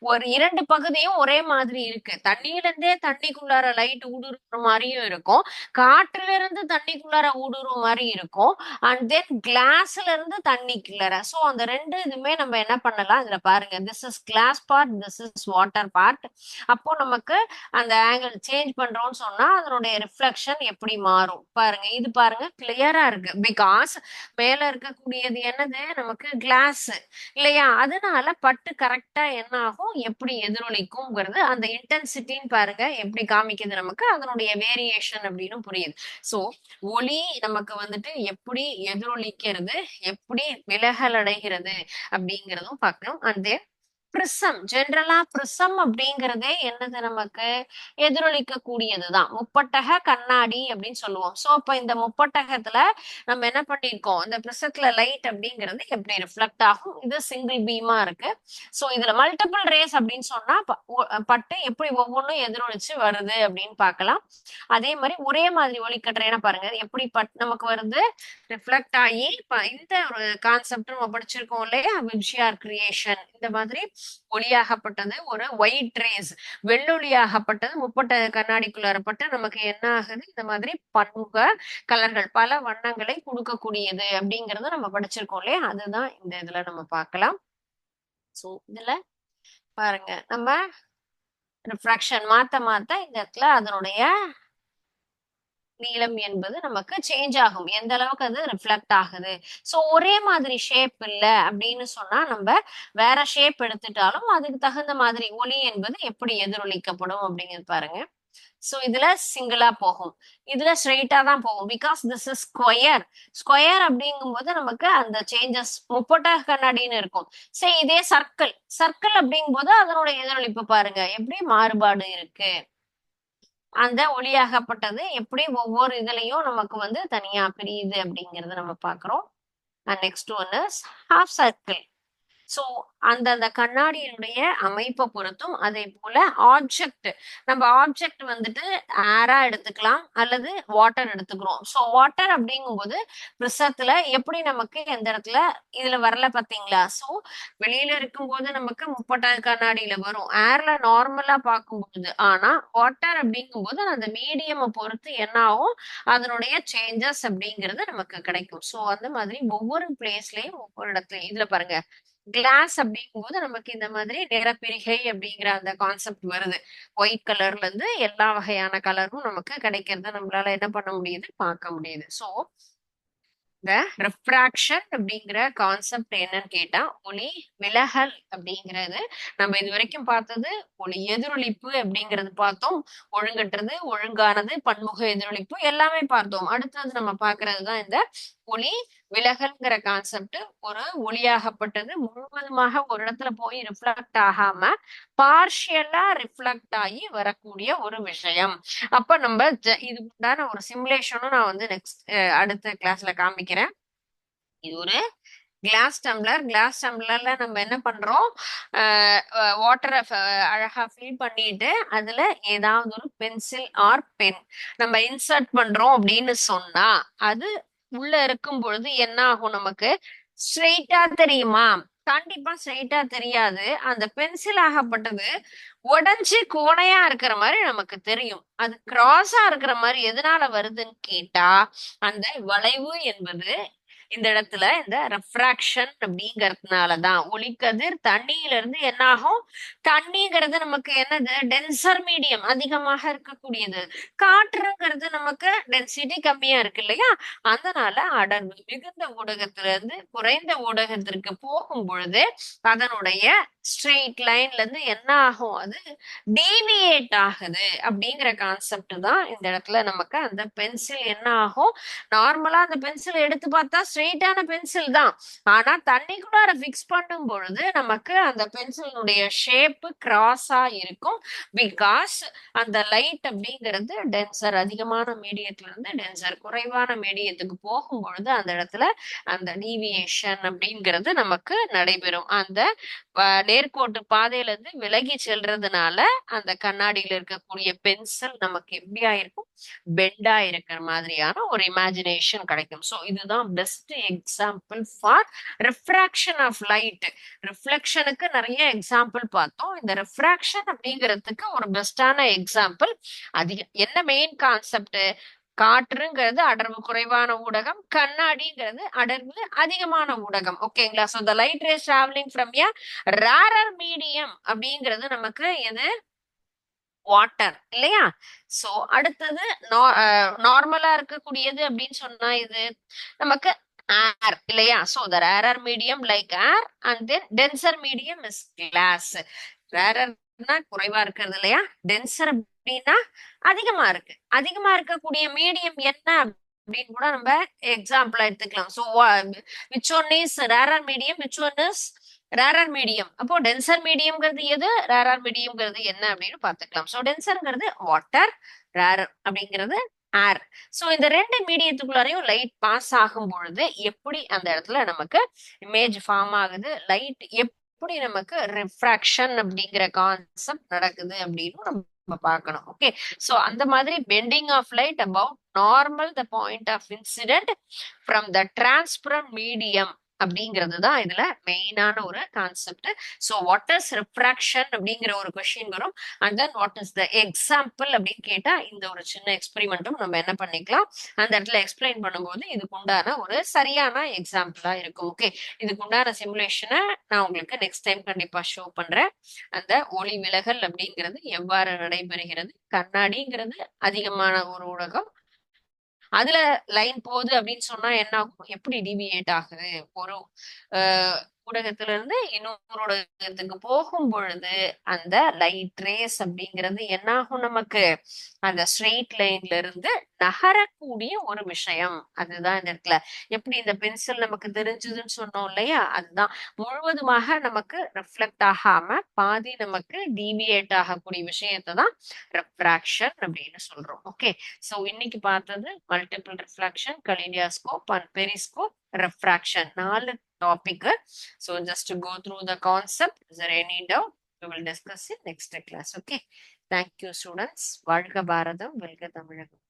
S1: ஒரு இரண்டு பகுதியும் ஒரே மாதிரி இருக்கு. தண்ணியில இருந்தே தண்ணிக்குள்ளார லைட் ஊடுருவுற மாதிரியும் இருக்கும், காற்றுல இருந்து தண்ணிக்குள்ளார ஊடுருவ மாதிரி இருக்கும், அண்ட் தென் கிளாஸ்ல இருந்து தண்ணிக்குள்ளார. சோ அந்த ரெண்டு இதுமே நம்ம என்ன பண்ணலாம் இதுல பாருங்க, this is glass part, this is water part. அப்போ நமக்கு அந்த ஆங்கிள் சேஞ்ச் பண்றோம்னு சொன்னா அதனுடைய ரிஃப்ளெக்ஷன் எப்படி மாறும் பாருங்க. இது பாருங்க கிளியரா இருக்கு, பிகாஸ் மேல இருக்கக்கூடியது என்னது நமக்கு கிளாஸ் இல்லையா? அதனால பட்டு கரெக்டா என்ன ஆகும், எப்படி எதிரொலிக்கும்ங்கிறது அந்த இன்டென்சிட்டின்னு பாருங்க எப்படி காமிக்குது நமக்கு, அதனுடைய வேரியேஷன் அப்படின்னு புரியுது. சோ ஒளி நமக்கு வந்துட்டு எப்படி எதிரொலிக்கிறது, எப்படி விலகல் அடைகிறது அப்படிங்கிறதும் பார்க்கணும். அண்ட் பிரிசம், ஜென்ரலா பிரிசம் அப்படிங்கறதே என்னது நமக்கு எதிரொலிக்க கூடியதுதான், முப்பட்டக கண்ணாடி அப்படின்னு சொல்லுவோம். சோ அப்ப இந்த முப்பட்டகத்துல நம்ம என்ன பண்ணிருக்கோம், இந்த பிரிசத்துல லைட் அப்படிங்கிறது எப்படி ரிஃப்ளெக்ட் ஆகும், இது சிங்கிள் பீமா இருக்கு. சோ இதுல மல்டிபிள் ரேஸ் அப்படின்னு சொன்னா பட்டு எப்படி ஒவ்வொன்றும் எதிரொலிச்சு வருது அப்படின்னு பார்க்கலாம். அதே மாதிரி ஒரே மாதிரி ஒளிக்கற்றைனா பாருங்க எப்படி நமக்கு வருது, ரிஃப்ளெக்ட் ஆகி இந்த ஒரு கான்செப்ட் நம்ம படிச்சிருக்கோம் இல்லையா, விப்ஜிஆர் கிரியேஷன். இந்த மாதிரி ஒளியாகப்பட்டது ஒரு ஒயிட் ரேஸ், வெள்ளொளியாகப்பட்டது முப்பட்ட கண்ணாடிக்குள்ளாரப்பட்டு நமக்கு என்ன ஆகுது, இந்த மாதிரி பன்முக கலர்கள் பல வண்ணங்களை கொடுக்கக்கூடியது அப்படிங்கறத நம்ம படிச்சிருக்கோம் இல்லையா, அதுதான் இந்த இதுல நம்ம பார்க்கலாம். சோ இதுல பாருங்க நம்ம ரிஃப்ராக்ஷன் மாத்த மாத்த இந்த இடத்துல அதனுடைய நீளம் என்பது நமக்கு சேஞ்ச் ஆகும், எந்த அளவுக்கு அது ரிஃப்ளெக்ட் ஆகுது. சோ ஒரே மாதிரி ஷேப் இல்ல அப்படின்னு சொன்னா நம்ம வேற ஷேப் எடுத்துட்டாலும் அதுக்கு தகுந்த மாதிரி ஒளி என்பது எப்படி எதிரொலிக்கப்படும் அப்படிங்கிறது பாருங்க. சோ இதுல சிங்கிளா போகும், இதுல ஸ்ட்ரெயிட்டா தான் போகும், because this is square. Square அப்படிங்கும்போது நமக்கு அந்த சேஞ்சஸ் முப்பட்டக கண்ணாடின்னு இருக்கும். சரி இதே சர்க்கிள், சர்க்கிள் அப்படிங்கும் போது அதனுடைய எதிரொலிப்பு பாருங்க எப்படி மாறுபாடு இருக்கு, அந்த ஒளியாகப்பட்டது எப்படி ஒவ்வொரு இதுலயும் நமக்கு வந்து தனியா பிரியுது அப்படிங்கறத நம்ம பாக்குறோம். And next one is half circle. So அந்தந்த கண்ணாடியினுடைய அமைப்பை பொறுத்தும் அதே போல ஆப்ஜெக்ட், நம்ம ஆப்ஜெக்ட் வந்துட்டு ஏரா எடுத்துக்கலாம் அல்லது வாட்டர் எடுத்துக்கிறோம். சோ வாட்டர் அப்படிங்கும்போது ப்ரிசத்துல எப்படி நமக்கு எந்த இடத்துல இதுல வரல பாத்தீங்களா? சோ வெளியில இருக்கும்போது நமக்கு முப்பட்டாறு கண்ணாடியில வரும் ஏர்ல நார்மலா பார்க்கும்போது, ஆனா வாட்டர் அப்படிங்கும்போது அந்த மீடியம் பொறுத்து என்ன ஆகும், அதனுடைய சேஞ்சஸ் அப்படிங்கிறது நமக்கு கிடைக்கும். சோ அந்த மாதிரி ஒவ்வொரு பிளேஸ்லயும் ஒவ்வொரு இடத்துலயும் இதுல பாருங்க கிளாஸ் அப்படிங்கும்போது நமக்கு இந்த மாதிரி நிறப்பிரிகை அப்படிங்கிற அந்த கான்செப்ட் வருது. ஒயிட் கலர்ல இருந்து எல்லா வகையான கலரும் நமக்கு கிடைக்கிறத நம்மளால என்ன பண்ண முடியுது, பார்க்க முடியுது. சோ இந்த ரெஃப்ராக்ஷன் அப்படிங்கிற கான்செப்ட் என்னன்னு கேட்டா ஒளி விலகல் அப்படிங்கிறது. நம்ம இது வரைக்கும் பார்த்தது ஒளி எதிரொலிப்பு அப்படிங்கிறது பார்த்தோம், ஒழுங்கற்றது ஒழுங்கானது பன்முக எதிரொலிப்பு எல்லாமே பார்த்தோம். அடுத்தது நம்ம பார்க்கறதுதான் இந்த ஒளி விலகல்ங்கிற கான்செப்ட். ஒரு ஒளியாகப்பட்டது முழுவதுமாக ஒரு இடத்துல போய் ரிஃப்ளெக்ட் ஆகாம பார்ஷியலா ரிஃப்ளெக்ட் ஆகி வரக்கூடிய ஒரு விஷயம். அப்ப நம்ம இது உண்டான ஒரு சிமுலேஷனும் நான் வந்து நெக்ஸ்ட் அடுத்த கிளாஸ்ல காமிக்கிறேன். இது ஒரு கிளாஸ் டம்ளர், கிளாஸ் டம்ளர்ல நம்ம என்ன பண்றோம், வாட்டரை அழகா ஃபில் பண்ணிட்டு அதுல ஏதாவது ஒரு பென்சில் ஆர் பென் நம்ம இன்சர்ட் பண்றோம் அப்படின்னு சொன்னா அது உள்ள இருக்கும் பொழுது என்ன ஆகும், நமக்கு ஸ்ட்ரெயிட்டா தெரியுமா? கண்டிப்பா ஸ்ட்ரெயிட்டா தெரியாது. அந்த பென்சில் ஆகப்பட்டது உடைஞ்சு கோணையா இருக்கிற மாதிரி நமக்கு தெரியும். அது கிராஸா இருக்கிற மாதிரி எதனால வருதுன்னு கேட்டா அந்த வளைவு என்பது இந்த இடத்துல இந்த ரெஃப்ராக்ஷன் அப்படிங்கறதுனாலதான். ஒளிக்கதிர் தண்ணியில இருந்து என்ன ஆகும், தண்ணிங்கிறது நமக்கு என்னது டென்சர் மீடியம், அதிகமாக இருக்கக்கூடியது. காற்றுங்கிறது நமக்கு டென்சிட்டி கம்மியா இருக்கு இல்லையா, அதனால அடர்வு மிகுந்த ஊடகத்துல இருந்து குறைந்த ஊடகத்திற்கு போகும் பொழுது அதனுடைய ஸ்ட்ரெயிட் லைன்ல இருந்து என்ன ஆகும், அது டீவியேட் ஆகுது அப்படிங்கிற கான்செப்ட் தான் இந்த இடத்துல நமக்கு. அந்த பென்சில் என்ன ஆகும், நார்மலா அந்த பென்சில் எடுத்து பார்த்தா ஸ்ட்ரெயிட்டான பென்சில் தான், ஆனா தண்ணிக்குள்ளார ஃபிக்ஸ் பண்ணும் பொழுது நமக்கு அந்த பென்சிலுடைய ஷேப் கிராஸா இருக்கும். பிகாஸ் அந்த லைட் அப்படிங்கிறது டென்சர் அதிகமான மீடியத்துல இருந்து டென்சர் குறைவான மீடியத்துக்கு போகும் பொழுது அந்த இடத்துல அந்த டீவியேஷன் அப்படிங்கிறது நமக்கு நடைபெறும். அந்த நேர்கோட்டு பாதையில இருந்து விலகி செல்றதுனால அந்த கண்ணாடியில இருக்கக்கூடிய பென்சில் நமக்கு எப்படி ஆயிருக்கும், பெண்டா இருக்கிற மாதிரியான ஒரு இமேஜினேஷன் கிடைக்கும். ஸோ இதுதான் best example for refraction of light. ரிஃப்ளெக்ஷனுக்கு நிறைய எக்ஸாம்பிள் பார்த்தோம். இந்த ரிஃப்ராக்ஷன் அப்படிங்கிறதுக்கு ஒரு பெஸ்டான எக்ஸாம்பிள். அதிக என்ன மெயின் கான்செப்ட், காற்றுங்கிறது அடர்வு குறைவான ஊடகம், கண்ணாடிங்கிறது அடர்வு அதிகமான ஊடகம். ஓகேங்களா? So the light race travelling from a rarer medium அப்படிங்கிறது நமக்கு எது, வாட்டர் இல்லையா? சோ அடுத்தது நார்மலா இருக்கக்கூடியது அப்படின்னு சொன்னா இது நமக்கு ஏர் இல்லையா? So the rarer medium like air and then denser medium is glass. ரேரர்னா குறைவா இருக்கிறது இல்லையா, டென்சர் அப்படின்னா அதிகமா இருக்கு. அதிகமா இருக்கக்கூடிய மீடியம் என்ன அப்படின்னு கூட நம்ம எக்ஸாம்பிளா எடுத்துக்கலாம். So which one is rarer medium, which one is rarer medium. அப்போ டென்சர் மீடியம்ங்கிறது எது, ரேரர் மீடியம்ங்கிறது என்ன அப்படின்னு பாத்துக்கலாம். சோ டென்சர்ங்கிறது வாட்டர், ரேரர் அப்படிங்கிறது ஏர். சோ இந்த ரெண்டு மீடியத்துக்குள்ளாரையும் லைட் பாஸ் ஆகும் பொழுது எப்படி அந்த இடத்துல நமக்கு இமேஜ் ஃபார்ம் ஆகுது, லைட் எப்படி நமக்கு ரிஃப்ராக்ஷன் அப்படிங்கிற கான்செப்ட் நடக்குது அப்படின்னு நம்ம பார்க்கணும். ஓகே, சோ அந்த மாதிரி bending of light about normal the point of incident from the transparent medium அப்படிங்கிறது தான் இதுல மெயினான ஒரு concept. So what is refraction அப்படிங்கிற ஒரு கொஸ்டின் வரும். And then what is the example அப்படின்னு கேட்டா இந்த ஒரு சின்ன எக்ஸ்பெரிமெண்ட்டும் நம்ம என்ன பண்ணிக்கலாம், அந்த இடத்துல எக்ஸ்பிளைன் பண்ணும்போது இதுக்கு உண்டான ஒரு சரியான எக்ஸாம்பிளா இருக்கும். ஓகே, இதுக்கு உண்டான சிமுலேஷனை நான் உங்களுக்கு நெக்ஸ்ட் டைம் கண்டிப்பா ஷோ பண்றேன். அந்த ஒளி விலகல் அப்படிங்கிறது எவ்வாறு நடைபெறுகிறது, கண்ணாடிங்கிறது அதிகமான ஒரு ஊடகம், அதுல லைன் போகுது அப்படின்னு சொன்னா என்ன ஆகும், எப்படி டிவியேட் ஆகுது, ஒரு ஊடகத்துல இருந்து இன்னொரு ஊடகத்துக்கு போகும் பொழுது அந்த லைட் ரேஸ் அப்படிங்கிறது என்ன ஆகும், நமக்கு அந்த ஸ்ட்ரெயிட் லைன்ல இருந்து நகரக்கூடிய ஒரு விஷயம். அதுதான் இந்த இடத்துல எப்படி இந்த பென்சில் நமக்கு தெரிஞ்சதுன்னு சொன்னோம் இல்லையா, அதுதான் முழுவதுமாக நமக்கு ரிஃப்ளெக்ட் ஆகாம பாதி நமக்கு டீவியேட் ஆகக்கூடிய விஷயத்தை தான் ரெஃப்ராக்ஷன் அப்படின்னு சொல்றோம். ஓகே, சோ இன்னைக்கு பார்த்தது multiple refraction, kaleidoscope and periscope, refraction, 4 topic. So just to go through the concept, is there any doubt? We will discuss in next class. Okay. Thank you, students. வாழ்க பாரதம், வெல்க தமிழகம்.